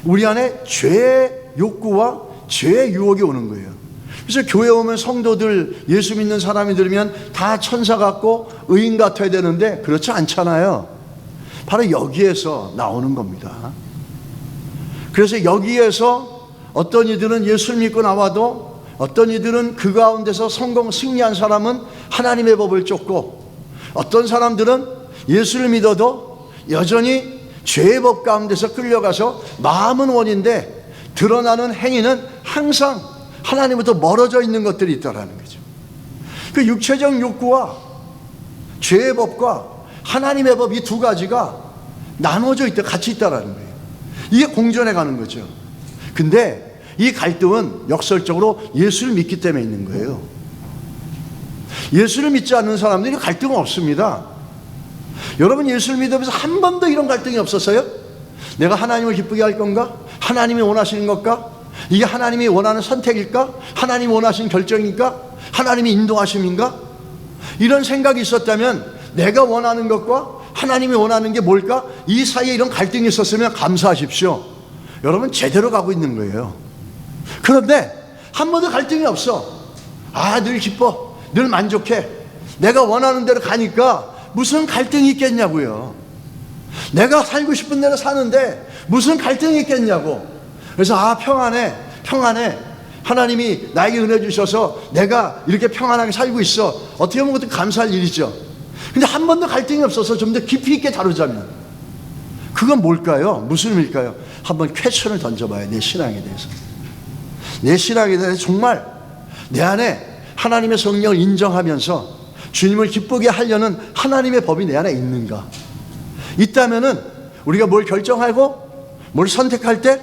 우리 안에 죄의 욕구와 죄의 유혹이 오는 거예요. 그래서 교회 오면 성도들, 예수 믿는 사람이 들으면 다 천사 같고 의인 같아야 되는데 그렇지 않잖아요. 바로 여기에서 나오는 겁니다. 그래서 여기에서 어떤 이들은 예수를 믿고 나와도 어떤 이들은 그 가운데서 승리한 사람은 하나님의 법을 쫓고, 어떤 사람들은 예수를 믿어도 여전히 죄의 법 가운데서 끌려가서 마음은 원인데 드러나는 행위는 항상 하나님부터 멀어져 있는 것들이 있다라는 거죠. 그 육체적 욕구와 죄의 법과 하나님의 법, 이 두 가지가 나눠져 있다, 같이 있다라는 거예요. 이게 공존해 가는 거죠. 근데 이 갈등은 역설적으로 예수를 믿기 때문에 있는 거예요. 예수를 믿지 않는 사람들이 갈등은 없습니다. 여러분, 예수를 믿으면서 한 번도 이런 갈등이 없었어요? 내가 하나님을 기쁘게 할 건가? 하나님이 원하시는 것과 이게 하나님이 원하는 선택일까? 하나님이 원하시는 결정일까? 하나님이 인도하심인가? 이런 생각이 있었다면 내가 원하는 것과 하나님이 원하는 게 뭘까? 이 사이에 이런 갈등이 있었으면 감사하십시오. 여러분, 제대로 가고 있는 거예요. 그런데 한 번도 갈등이 없어. 늘 기뻐, 늘 만족해. 내가 원하는 대로 가니까 무슨 갈등이 있겠냐고요. 내가 살고 싶은 대로 사는데 무슨 갈등이 있겠냐고. 그래서 평안해. 하나님이 나에게 은혜 주셔서 내가 이렇게 평안하게 살고 있어. 어떻게 보면 그것도 감사할 일이죠. 근데 한 번도 갈등이 없어서 좀 더 깊이 있게 다루자면 그건 뭘까요? 무슨 의미일까요? 한번 퀘스천을 던져봐요. 내 신앙에 대해서. 내 신앙에 대해서 정말 내 안에 하나님의 성령을 인정하면서 주님을 기쁘게 하려는 하나님의 법이 내 안에 있는가? 있다면은 우리가 뭘 결정하고 뭘 선택할 때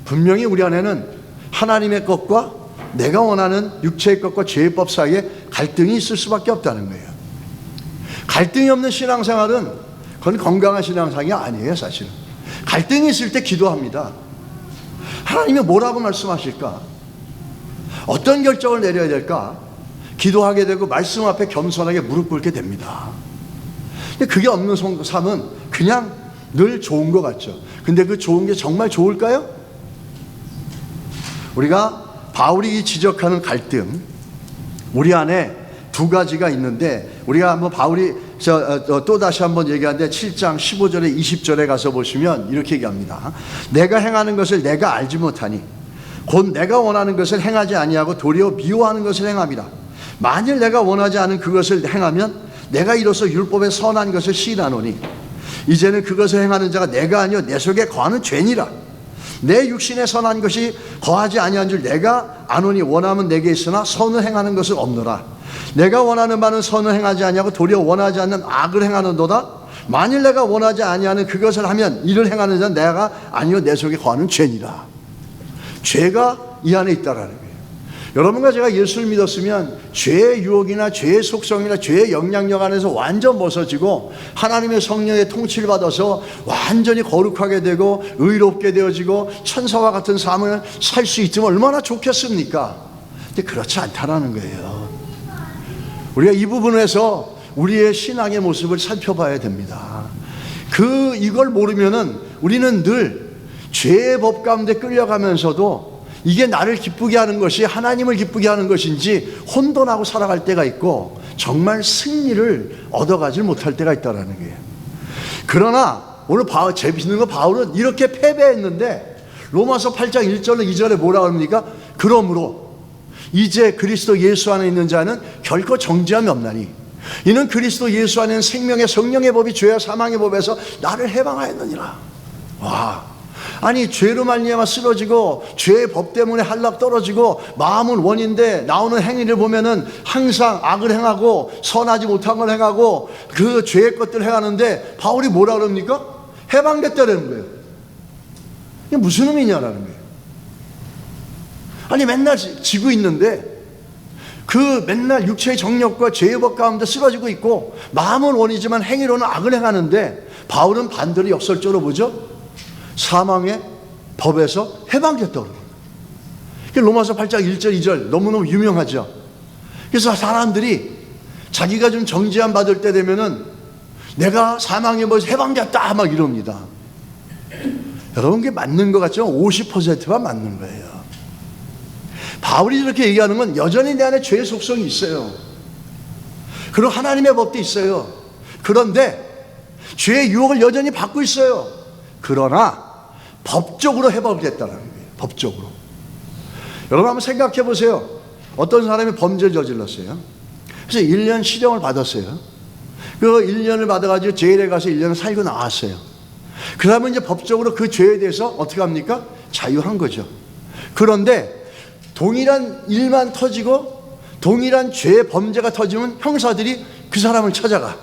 분명히 우리 안에는 하나님의 것과 내가 원하는 육체의 것과 죄의 법 사이에 갈등이 있을 수밖에 없다는 거예요. 갈등이 없는 신앙생활은 그건 건강한 신앙생활이 아니에요. 사실은 갈등이 있을 때 기도합니다. 하나님이 뭐라고 말씀하실까? 어떤 결정을 내려야 될까? 기도하게 되고 말씀 앞에 겸손하게 무릎 꿇게 됩니다. 근데 그게 없는 삶은 그냥 늘 좋은 것 같죠. 근데 그 좋은 게 정말 좋을까요? 우리가 바울이 지적하는 갈등, 우리 안에 두 가지가 있는데, 우리가 한번 바울이 또 다시 한번 얘기하는데 7장 15절에 20절에 가서 보시면 이렇게 얘기합니다. 내가 행하는 것을 내가 알지 못하니 곧 내가 원하는 것을 행하지 아니하고 도리어 미워하는 것을 행함이라. 만일 내가 원하지 않은 그것을 행하면 내가 이로써 율법의 선한 것을 시인하노니 이제는 그것을 행하는 자가 내가 아니요 내 속에 거하는 죄니라. 내 육신에 선한 것이 거하지 아니한 줄 내가 아노니 원하면 내게 있으나 선을 행하는 것은 없노라. 내가 원하는 바는 선을 행하지 아니하고 도리어 원하지 않는 악을 행하는도다. 만일 내가 원하지 아니하는 그것을 하면 이를 행하는 자는 내가 아니요 내 속에 거하는 죄니라. 죄가 이 안에 있다라는 거예요. 여러분과 제가 예수를 믿었으면 죄의 유혹이나 죄의 속성이나 죄의 영향력 안에서 완전 벗어지고 하나님의 성령의 통치를 받아서 완전히 거룩하게 되고 의롭게 되어지고 천사와 같은 삶을 살 수 있으면 얼마나 좋겠습니까? 근데 그렇지 않다라는 거예요. 우리가 이 부분에서 우리의 신앙의 모습을 살펴봐야 됩니다. 이걸 모르면은 우리는 늘 죄의 법 가운데 끌려가면서도 이게 나를 기쁘게 하는 것이 하나님을 기쁘게 하는 것인지 혼돈하고 살아갈 때가 있고 정말 승리를 얻어가지 못할 때가 있다는 거예요. 그러나 오늘 재밌는 거, 바울은 이렇게 패배했는데 로마서 8장 1절로 2절에 뭐라고 합니까? 그러므로 이제 그리스도 예수 안에 있는 자는 결코 정죄함이 없나니 이는 그리스도 예수 안에는 생명의 성령의 법이 죄와 사망의 법에서 나를 해방하였느니라. 와, 아니 죄로 말미암아 쓰러지고 죄의 법 때문에 한락 떨어지고 마음은 원인데 나오는 행위를 보면은 항상 악을 행하고 선하지 못한 걸 행하고 그 죄의 것들을 행하는데 바울이 뭐라 그럽니까? 해방됐다는 거예요. 이게 무슨 의미냐라는 거예요. 아니 맨날 지고 있는데 그 맨날 육체의 정욕과 죄의 법 가운데 쓰러지고 있고 마음은 원이지만 행위로는 악을 행하는데 바울은 반대로 역설적으로 보죠. 사망의 법에서 해방됐다고 그래요. 로마서 8장 1절 2절 너무너무 유명하죠. 그래서 사람들이 자기가 좀 정죄함 받을 때 되면은 내가 사망의 법에서 해방됐다 막 이럽니다. 여러분 그게 맞는 것 같지만 50%가 맞는 거예요. 바울이 이렇게 얘기하는 건 여전히 내 안에 죄의 속성이 있어요. 그리고 하나님의 법도 있어요. 그런데 죄의 유혹을 여전히 받고 있어요. 그러나 법적으로 해방됐다는 거예요. 법적으로. 여러분 한번 생각해 보세요. 어떤 사람이 범죄를 저질렀어요. 그래서 1년 실형을 받았어요. 그 1년을 받아가지고 제일에 가서 1년을 살고 나왔어요. 그러면 이제 법적으로 그 죄에 대해서 어떻게 합니까? 자유한 거죠. 그런데 동일한 일만 터지고 동일한 죄의 범죄가 터지면 형사들이 그 사람을 찾아가.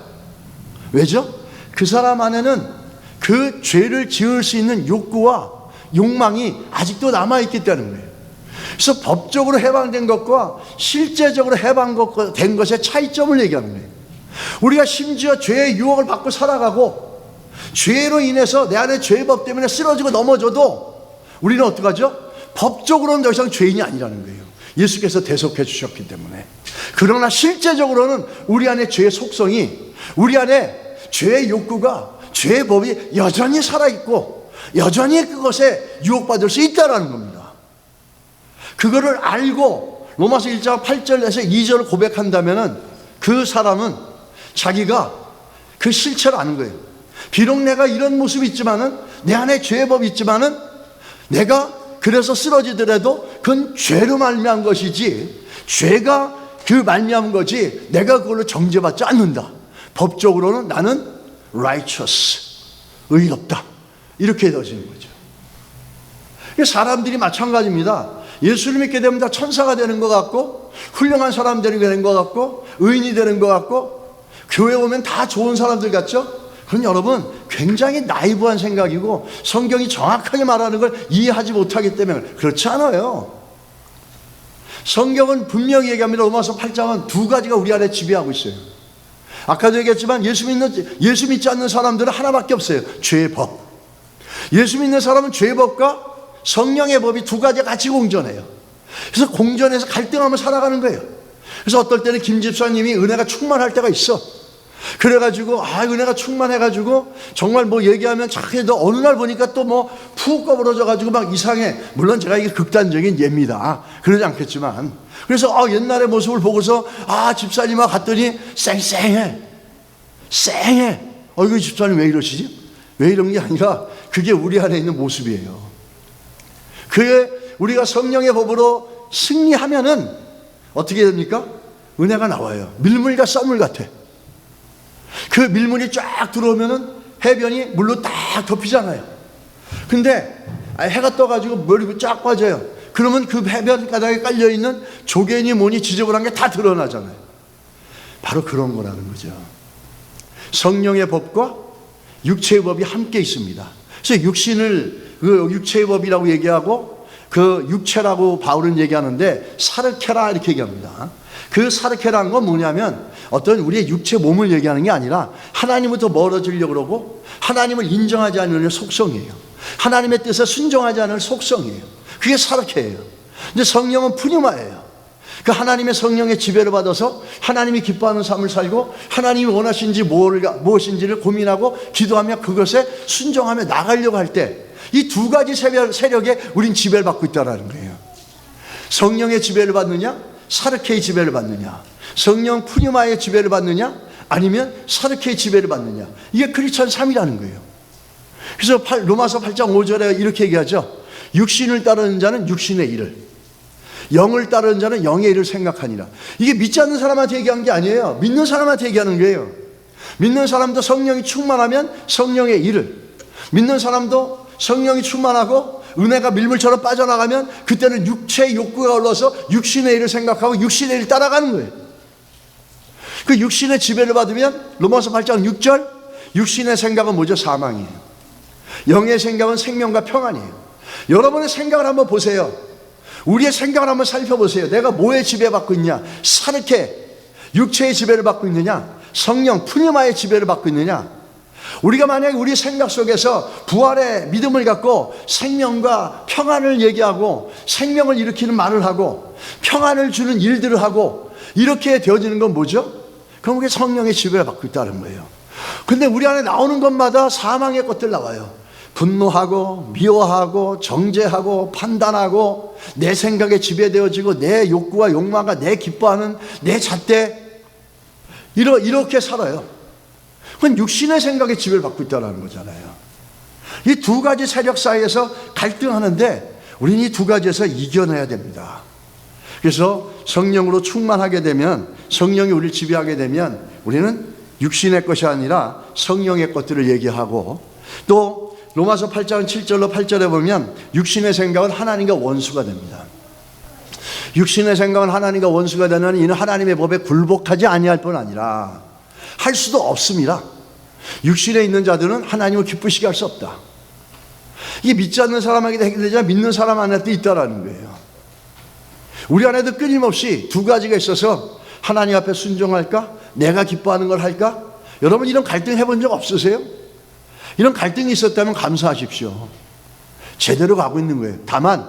왜죠? 그 사람 안에는 그 죄를 지을 수 있는 욕구와 욕망이 아직도 남아있기 때문에. 그래서 법적으로 해방된 것과 실제적으로 해방된 것의 차이점을 얘기하는 거예요. 우리가 심지어 죄의 유혹을 받고 살아가고 죄로 인해서 내 안에 죄의 법 때문에 쓰러지고 넘어져도 우리는 어떡하죠? 법적으로는 더 이상 죄인이 아니라는 거예요. 예수께서 대속해 주셨기 때문에. 그러나 실제적으로는 우리 안에 죄의 속성이, 우리 안에 죄의 욕구가, 죄의 법이 여전히 살아있고 여전히 그것에 유혹받을 수 있다는 겁니다. 그거를 알고 로마서 1장 8절에서 2절을 고백한다면 그 사람은 자기가 그 실체를 아는 거예요. 비록 내가 이런 모습이 있지만은, 내 안에 죄의 법이 있지만은, 내가 그래서 쓰러지더라도 그건 죄로 말미암은 것이지 죄가 그 말미암은 거지 내가 그걸로 정죄받지 않는다. 법적으로는 나는 righteous, 의롭다, 이렇게 되어지는 거죠. 사람들이 마찬가지입니다. 예수를 믿게 되면 다 천사가 되는 것 같고 훌륭한 사람들이 되는 것 같고 의인이 되는 것 같고 교회 오면 다 좋은 사람들 같죠? 그건 여러분 굉장히 나이브한 생각이고 성경이 정확하게 말하는 걸 이해하지 못하기 때문에 그렇지 않아요. 성경은 분명히 얘기합니다. 로마서 8장은 두 가지가 우리 안에 지배하고 있어요. 아까도 얘기했지만 예수 믿지 않는 사람들은 하나밖에 없어요. 죄의 법. 예수 믿는 사람은 죄의 법과 성령의 법이 두 가지가 같이 공존해요. 그래서 공존해서 갈등하며 살아가는 거예요. 그래서 어떨 때는 김 집사님이 은혜가 충만할 때가 있어. 그래가지고 은혜가 충만해가지고 정말 뭐 얘기하면 착해도 어느 날 보니까 또 뭐 푹 꺼부러져가지고 막 이상해. 물론 제가 이게 극단적인 예입니다. 그러지 않겠지만 그래서 옛날의 모습을 보고서 집사님하고 갔더니 쌩쌩해. 이거 집사님 왜 이러시지? 왜 이런 게 아니라 그게 우리 안에 있는 모습이에요. 그게 우리가 성령의 법으로 승리하면은 어떻게 됩니까? 은혜가 나와요. 밀물과 썰물 같아. 그 밀물이 쫙 들어오면은 해변이 물로 딱 덮이잖아요. 근데 해가 떠가지고 머리가 쫙 빠져요. 그러면 그 해변 가닥에 깔려있는 조개니 뭐니 지저분한 게 다 드러나잖아요. 바로 그런 거라는 거죠. 성령의 법과 육체의 법이 함께 있습니다. 그래서 육신을 그 육체의 법이라고 얘기하고 그 육체라고 바울은 얘기하는데 사르케라 이렇게 얘기합니다. 그 사르케라는 건 뭐냐면 어떤 우리의 육체 몸을 얘기하는 게 아니라 하나님부터 멀어지려고 그러고 하나님을 인정하지 않는 속성이에요. 하나님의 뜻에 순종하지 않을 속성이에요. 그게 사르케예요. 근데 성령은 푸뉴마예요. 그 하나님의 성령의 지배를 받아서 하나님이 기뻐하는 삶을 살고 하나님이 원하신지 무엇인지를 고민하고 기도하며 그것에 순종하며 나가려고 할 때 이 두 가지 세력에 우린 지배를 받고 있다는 거예요. 성령의 지배를 받느냐, 사르케의 지배를 받느냐, 성령 푸뉴마의 지배를 받느냐, 아니면 사르케의 지배를 받느냐. 이게 크리스천 삶이라는 거예요. 그래서 로마서 8장 5절에 이렇게 얘기하죠. 육신을 따르는 자는 육신의 일을, 영을 따르는 자는 영의 일을 생각하니라. 이게 믿지 않는 사람한테 얘기한 게 아니에요. 믿는 사람한테 얘기하는 거예요. 믿는 사람도 성령이 충만하면 성령의 일을, 믿는 사람도 성령이 충만하고 은혜가 밀물처럼 빠져나가면 그때는 육체의 욕구가 올라서 육신의 일을 생각하고 육신의 일을 따라가는 거예요. 그 육신의 지배를 받으면 로마서 8장 6절, 육신의 생각은 뭐죠? 사망이에요. 영의 생각은 생명과 평안이에요. 여러분의 생각을 한번 보세요. 우리의 생각을 한번 살펴보세요. 내가 뭐에 지배받고 있냐? 사르케, 육체의 지배를 받고 있느냐? 성령, 푸니마의 지배를 받고 있느냐? 우리가 만약에 우리 생각 속에서 부활의 믿음을 갖고 생명과 평안을 얘기하고 생명을 일으키는 말을 하고 평안을 주는 일들을 하고 이렇게 되어지는 건 뭐죠? 그럼 그게 성령의 지배를 받고 있다는 거예요. 근데 우리 안에 나오는 것마다 사망의 것들 나와요. 분노하고 미워하고 정죄하고 판단하고 내 생각에 지배되어지고 내 욕구와 욕망과 내 기뻐하는 내 잣대 이렇게 살아요. 그건 육신의 생각에 지배를 받고 있다는 거잖아요. 이 두 가지 세력 사이에서 갈등하는데 우리는 이 두 가지에서 이겨내야 됩니다. 그래서 성령으로 충만하게 되면, 성령이 우리를 지배하게 되면 우리는 육신의 것이 아니라 성령의 것들을 얘기하고, 또 로마서 8장 7절로 8절에 보면 육신의 생각은 하나님과 원수가 됩니다. 육신의 생각은 하나님과 원수가 되는 이는 하나님의 법에 굴복하지 아니할 뿐 아니라 할 수도 없습니다. 육신에 있는 자들은 하나님을 기쁘시게 할 수 없다. 이게 믿지 않는 사람에게도 해결되지만 믿는 사람 안에도 있다라는 거예요. 우리 안에도 끊임없이 두 가지가 있어서 하나님 앞에 순종할까? 내가 기뻐하는 걸 할까? 여러분 이런 갈등 해본 적 없으세요? 이런 갈등이 있었다면 감사하십시오. 제대로 가고 있는 거예요. 다만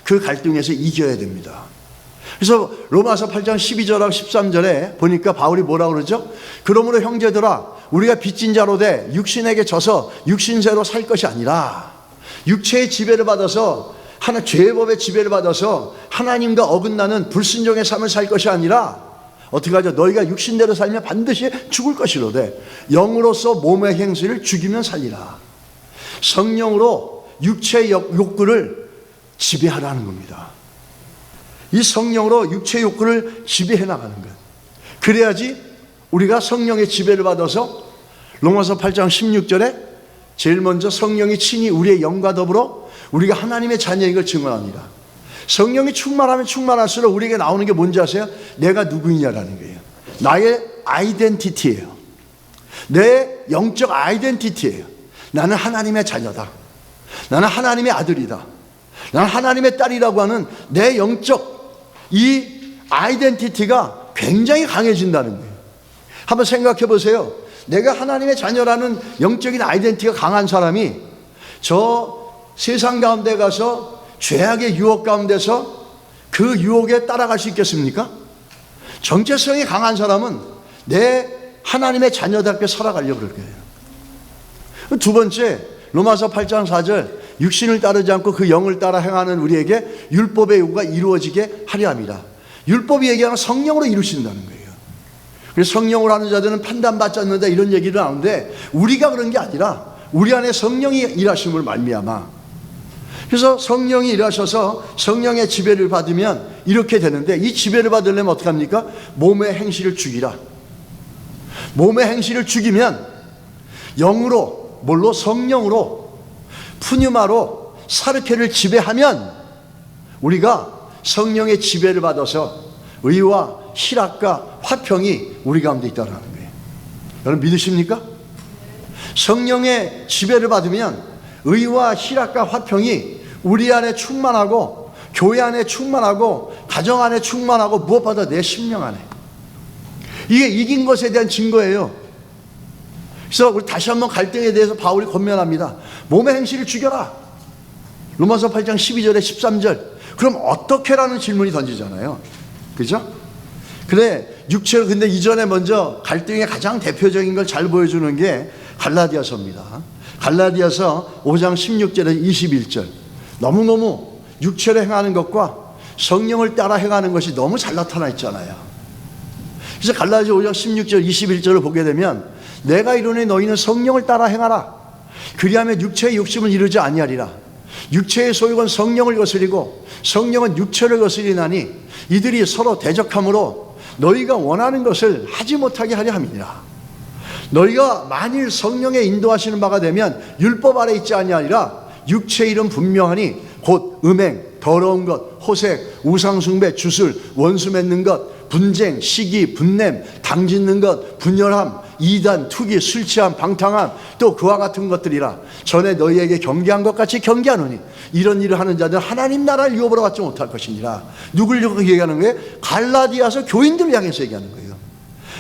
그 갈등에서 이겨야 됩니다. 그래서 로마서 8장 12절하고 13절에 보니까 바울이 뭐라고 그러죠? 그러므로 형제들아 우리가 빚진 자로 돼 육신에게 져서 육신대로 살 것이 아니라 육체의 지배를 받아서 죄의 법의 지배를 받아서 하나님과 어긋나는 불순종의 삶을 살 것이 아니라 어떻게 하죠? 너희가 육신대로 살면 반드시 죽을 것이로되 영으로서 몸의 행실을 죽이면 살리라. 성령으로 육체의 욕구를 지배하라는 겁니다. 이 성령으로 육체의 욕구를 지배해 나가는 것. 그래야지 우리가 성령의 지배를 받아서 로마서 8장 16절에 제일 먼저 성령이 친히 우리의 영과 더불어 우리가 하나님의 자녀인 걸 증언합니다. 성령이 충만하면 충만할수록 우리에게 나오는 게 뭔지 아세요? 내가 누구이냐라는 거예요. 나의 아이덴티티예요. 내 영적 아이덴티티예요. 나는 하나님의 자녀다. 나는 하나님의 아들이다. 나는 하나님의 딸이라고 하는 내 영적 이 아이덴티티가 굉장히 강해진다는 거예요. 한번 생각해 보세요. 내가 하나님의 자녀라는 영적인 아이덴티티가 강한 사람이 저 세상 가운데 가서 죄악의 유혹 가운데서 그 유혹에 따라갈 수 있겠습니까? 정체성이 강한 사람은 내 하나님의 자녀답게 살아가려고 그럴 거예요. 두 번째, 로마서 8장 4절, 육신을 따르지 않고 그 영을 따라 행하는 우리에게 율법의 요구가 이루어지게 하려 합니다. 율법이 얘기하는 성령으로 이루신다는 거예요. 그래서 성령으로 하는 자들은 판단받지 않는다 이런 얘기를 하는데 우리가 그런 게 아니라 우리 안에 성령이 일하심을 말미암아. 그래서 성령이 일하셔서 성령의 지배를 받으면 이렇게 되는데, 이 지배를 받으려면 어떻게 합니까? 몸의 행실을 죽이라. 몸의 행실을 죽이면 영으로, 뭘로? 성령으로, 푸뉴마로 사르케를 지배하면 우리가 성령의 지배를 받아서 의와 희락과 화평이 우리 가운데 있다는 거예요. 여러분 믿으십니까? 성령의 지배를 받으면 의와 희락과 화평이 우리 안에 충만하고 교회 안에 충만하고 가정 안에 충만하고 무엇보다 내 심령 안에, 이게 이긴 것에 대한 증거예요. 그래서 우리 다시 한번 갈등에 대해서 바울이 권면합니다. 몸의 행실을 죽여라. 로마서 8장 12절에 13절. 그럼 어떻게라는 질문이 던지잖아요. 그죠? 그래, 육체로, 근데 이전에 먼저 갈등의 가장 대표적인 걸 잘 보여주는 게 갈라디아서입니다. 갈라디아서 5장 16절에 21절. 너무너무 육체로 행하는 것과 성령을 따라 행하는 것이 너무 잘 나타나 있잖아요. 그래서 갈라디아 5장 16절 21절을 보게 되면 내가 이르노니 너희는 성령을 따라 행하라. 그리하면 육체의 욕심을 이루지 아니하리라. 육체의 소욕은 성령을 거스리고 성령은 육체를 거스리나니 이들이 서로 대적함으로 너희가 원하는 것을 하지 못하게 하려 함이니라. 너희가 만일 성령의 인도하시는 바가 되면 율법 아래 있지 아니하리라. 육체의 일은 분명하니 곧 음행, 더러운 것, 호색, 우상숭배, 주술, 원수 맺는 것, 분쟁, 시기, 분냄, 당짓는 것, 분열함, 이단, 투기, 술 취함, 방탕함, 또 그와 같은 것들이라. 전에 너희에게 경계한 것 같이 경계하노니 이런 일을 하는 자들은 하나님 나라를 유업으로 받지 못할 것이니라. 누굴 얘기하는 거예요? 갈라디아서 교인들을 향해서 얘기하는 거예요.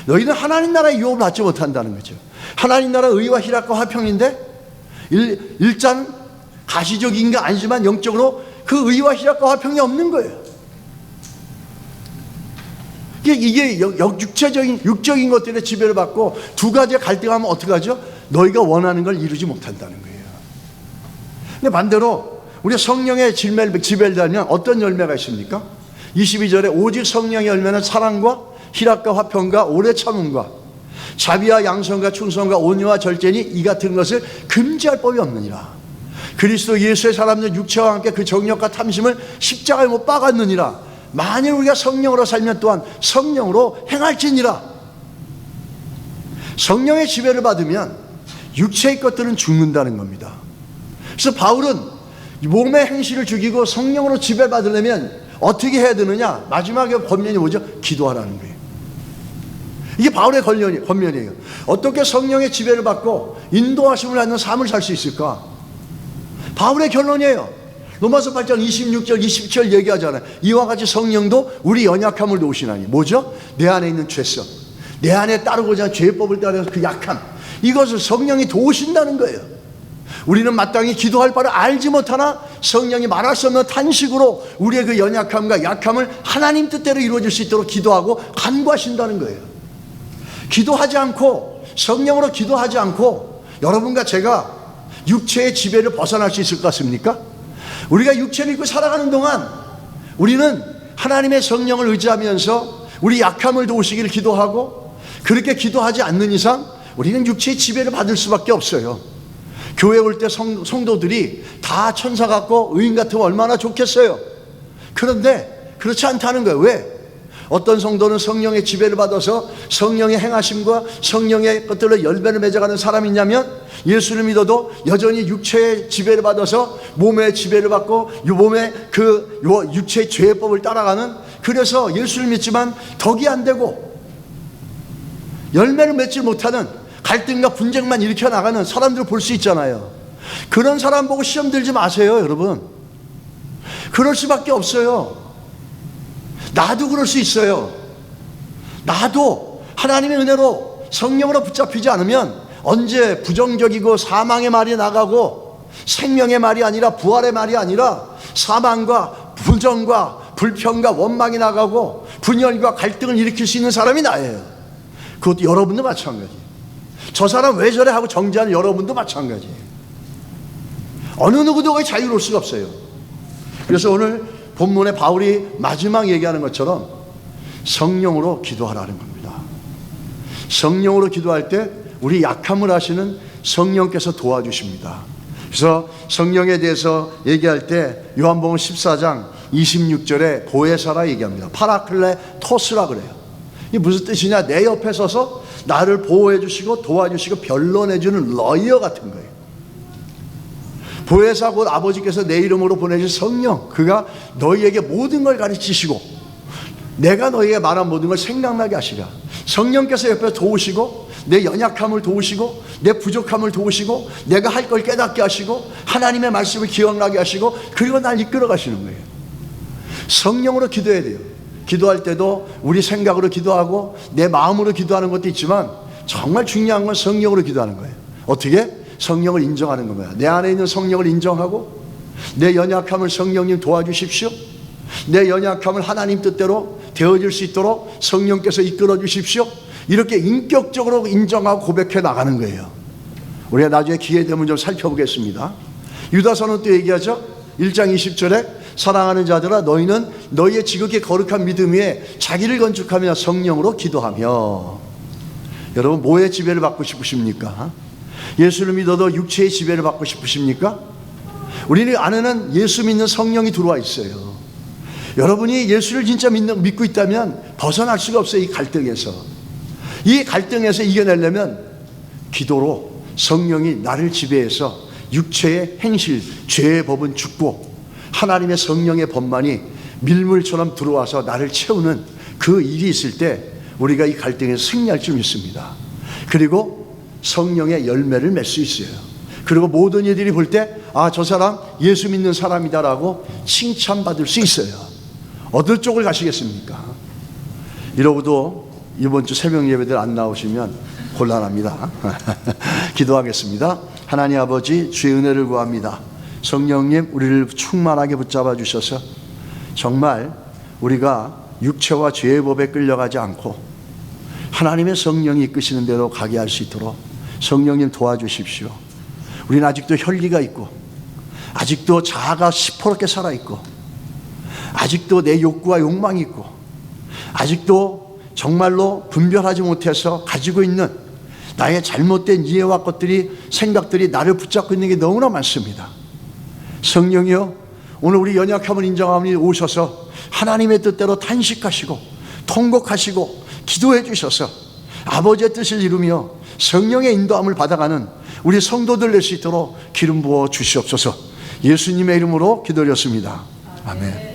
너희는 하나님 나라의 유업을 받지 못한다는 거죠. 하나님 나라 의와 희락과 화평인데 일단 가시적인 게 아니지만 영적으로 그 의와 희락과 화평이 없는 거예요. 이게 육적인 것들에 지배를 받고 두 가지의 갈등하면 어떡하죠? 너희가 원하는 걸 이루지 못한다는 거예요. 근데 반대로 우리 성령의 지배를 받으면 어떤 열매가 있습니까? 22절에 오직 성령의 열매는 사랑과 희락과 화평과 오래 참음과 자비와 양선과 충성과 온유와 절제니 이 같은 것을 금지할 법이 없느니라. 그리스도 예수의 사람들 육체와 함께 그 정욕과 탐심을 십자가에 못 박았느니라. 만일 우리가 성령으로 살면 또한 성령으로 행할지니라. 성령의 지배를 받으면 육체의 것들은 죽는다는 겁니다. 그래서 바울은 몸의 행실을 죽이고 성령으로 지배받으려면 어떻게 해야 되느냐? 마지막에 권면이 뭐죠? 기도하라는 거예요. 이게 바울의 권면이에요. 어떻게 성령의 지배를 받고 인도하심을 받는 삶을 살 수 있을까? 바울의 결론이에요. 로마서 8장 26절 27절 얘기하잖아요. 이와 같이 성령도 우리 연약함을 도우시나니 뭐죠? 내 안에 있는 죄성, 내 안에 따르고자 죄법을 따르는 그 약함, 이것을 성령이 도우신다는 거예요. 우리는 마땅히 기도할 바를 알지 못하나 성령이 말할 수 없는 탄식으로 우리의 그 연약함과 약함을 하나님 뜻대로 이루어질 수 있도록 기도하고 간구하신다는 거예요. 기도하지 않고, 성령으로 기도하지 않고 여러분과 제가 육체의 지배를 벗어날 수 있을 것 같습니까? 우리가 육체를 입고 살아가는 동안 우리는 하나님의 성령을 의지하면서 우리 약함을 도우시기를 기도하고, 그렇게 기도하지 않는 이상 우리는 육체의 지배를 받을 수밖에 없어요. 교회 올 때 성도들이 다 천사 같고 의인 같으면 얼마나 좋겠어요. 그런데 그렇지 않다는 거예요. 왜? 어떤 성도는 성령의 지배를 받아서 성령의 행하심과 성령의 것들로 열매를 맺어가는 사람이 있냐면, 예수를 믿어도 여전히 육체의 지배를 받아서 몸의 지배를 받고 몸의 그 육체의 죄법을 따라가는, 그래서 예수를 믿지만 덕이 안 되고 열매를 맺지 못하는, 갈등과 분쟁만 일으켜 나가는 사람들을 볼 수 있잖아요. 그런 사람 보고 시험 들지 마세요, 여러분. 그럴 수밖에 없어요. 나도 그럴 수 있어요. 나도 하나님의 은혜로 성령으로 붙잡히지 않으면 언제 부정적이고 사망의 말이 나가고, 생명의 말이 아니라 부활의 말이 아니라 사망과 부정과 불평과 원망이 나가고 분열과 갈등을 일으킬 수 있는 사람이 나예요. 그것도 여러분도 마찬가지예요. 저 사람 왜 저래 하고 정죄하는 여러분도 마찬가지예요. 어느 누구도 거의 자유로울 수가 없어요. 그래서 오늘 본문에 바울이 마지막 얘기하는 것처럼 성령으로 기도하라는 겁니다. 성령으로 기도할 때 우리 약함을 아시는 성령께서 도와주십니다. 그래서 성령에 대해서 얘기할 때 요한복음 14장 26절에 보혜사라 얘기합니다. 파라클레토스라 그래요. 이게 무슨 뜻이냐? 내 옆에 서서 나를 보호해 주시고 도와주시고 변론해 주는 러이어 같은 거예요. 보혜사 곧 아버지께서 내 이름으로 보내신 성령, 그가 너희에게 모든 걸 가르치시고 내가 너희에게 말한 모든 걸 생각나게 하시라. 성령께서 옆에서 도우시고 내 연약함을 도우시고 내 부족함을 도우시고 내가 할 걸 깨닫게 하시고 하나님의 말씀을 기억나게 하시고, 그리고 날 이끌어 가시는 거예요. 성령으로 기도해야 돼요. 기도할 때도 우리 생각으로 기도하고 내 마음으로 기도하는 것도 있지만 정말 중요한 건 성령으로 기도하는 거예요. 어떻게? 성령을 인정하는 겁니다. 내 안에 있는 성령을 인정하고 내 연약함을 성령님 도와주십시오. 내 연약함을 하나님 뜻대로 되어질 수 있도록 성령께서 이끌어 주십시오. 이렇게 인격적으로 인정하고 고백해 나가는 거예요. 우리가 나중에 기회 되면 좀 살펴보겠습니다. 유다서는 또 얘기하죠. 1장 20절에 사랑하는 자들아 너희는 너희의 지극히 거룩한 믿음 위에 자기를 건축하며 성령으로 기도하며. 여러분, 뭐의 지배를 받고 싶으십니까? 예수를 믿어도 육체의 지배를 받고 싶으십니까? 우리는 안에는 예수 믿는 성령이 들어와 있어요. 여러분이 예수를 진짜 믿고 있다면 벗어날 수가 없어요. 이 갈등에서. 이 갈등에서 이겨내려면 기도로 성령이 나를 지배해서 육체의 행실, 죄의 법은 죽고 하나님의 성령의 법만이 밀물처럼 들어와서 나를 채우는 그 일이 있을 때 우리가 이 갈등에서 승리할 줄 믿습니다. 그리고 성령의 열매를 맺을 수 있어요. 그리고 모든 이들이 볼 때 저 사람 예수 믿는 사람이다라고 칭찬받을 수 있어요. 어느 쪽을 가시겠습니까? 이러고도 이번 주 새벽 예배들 안 나오시면 곤란합니다. 기도하겠습니다. 하나님 아버지, 주의 은혜를 구합니다. 성령님, 우리를 충만하게 붙잡아 주셔서 정말 우리가 육체와 죄의 법에 끌려가지 않고 하나님의 성령이 이끄시는 대로 가게 할 수 있도록 성령님 도와주십시오. 우리는 아직도 혈기가 있고 아직도 자아가 시퍼렇게 살아있고 아직도 내 욕구와 욕망이 있고 아직도 정말로 분별하지 못해서 가지고 있는 나의 잘못된 이해와 것들이, 생각들이 나를 붙잡고 있는 게 너무나 많습니다. 성령이여, 오늘 우리 연약함을 인정하니 오셔서 하나님의 뜻대로 탄식하시고 통곡하시고 기도해 주셔서 아버지의 뜻을 이루며 성령의 인도함을 받아가는 우리 성도들 될 수 있도록 기름 부어 주시옵소서. 예수님의 이름으로 기도드렸습니다. 아멘.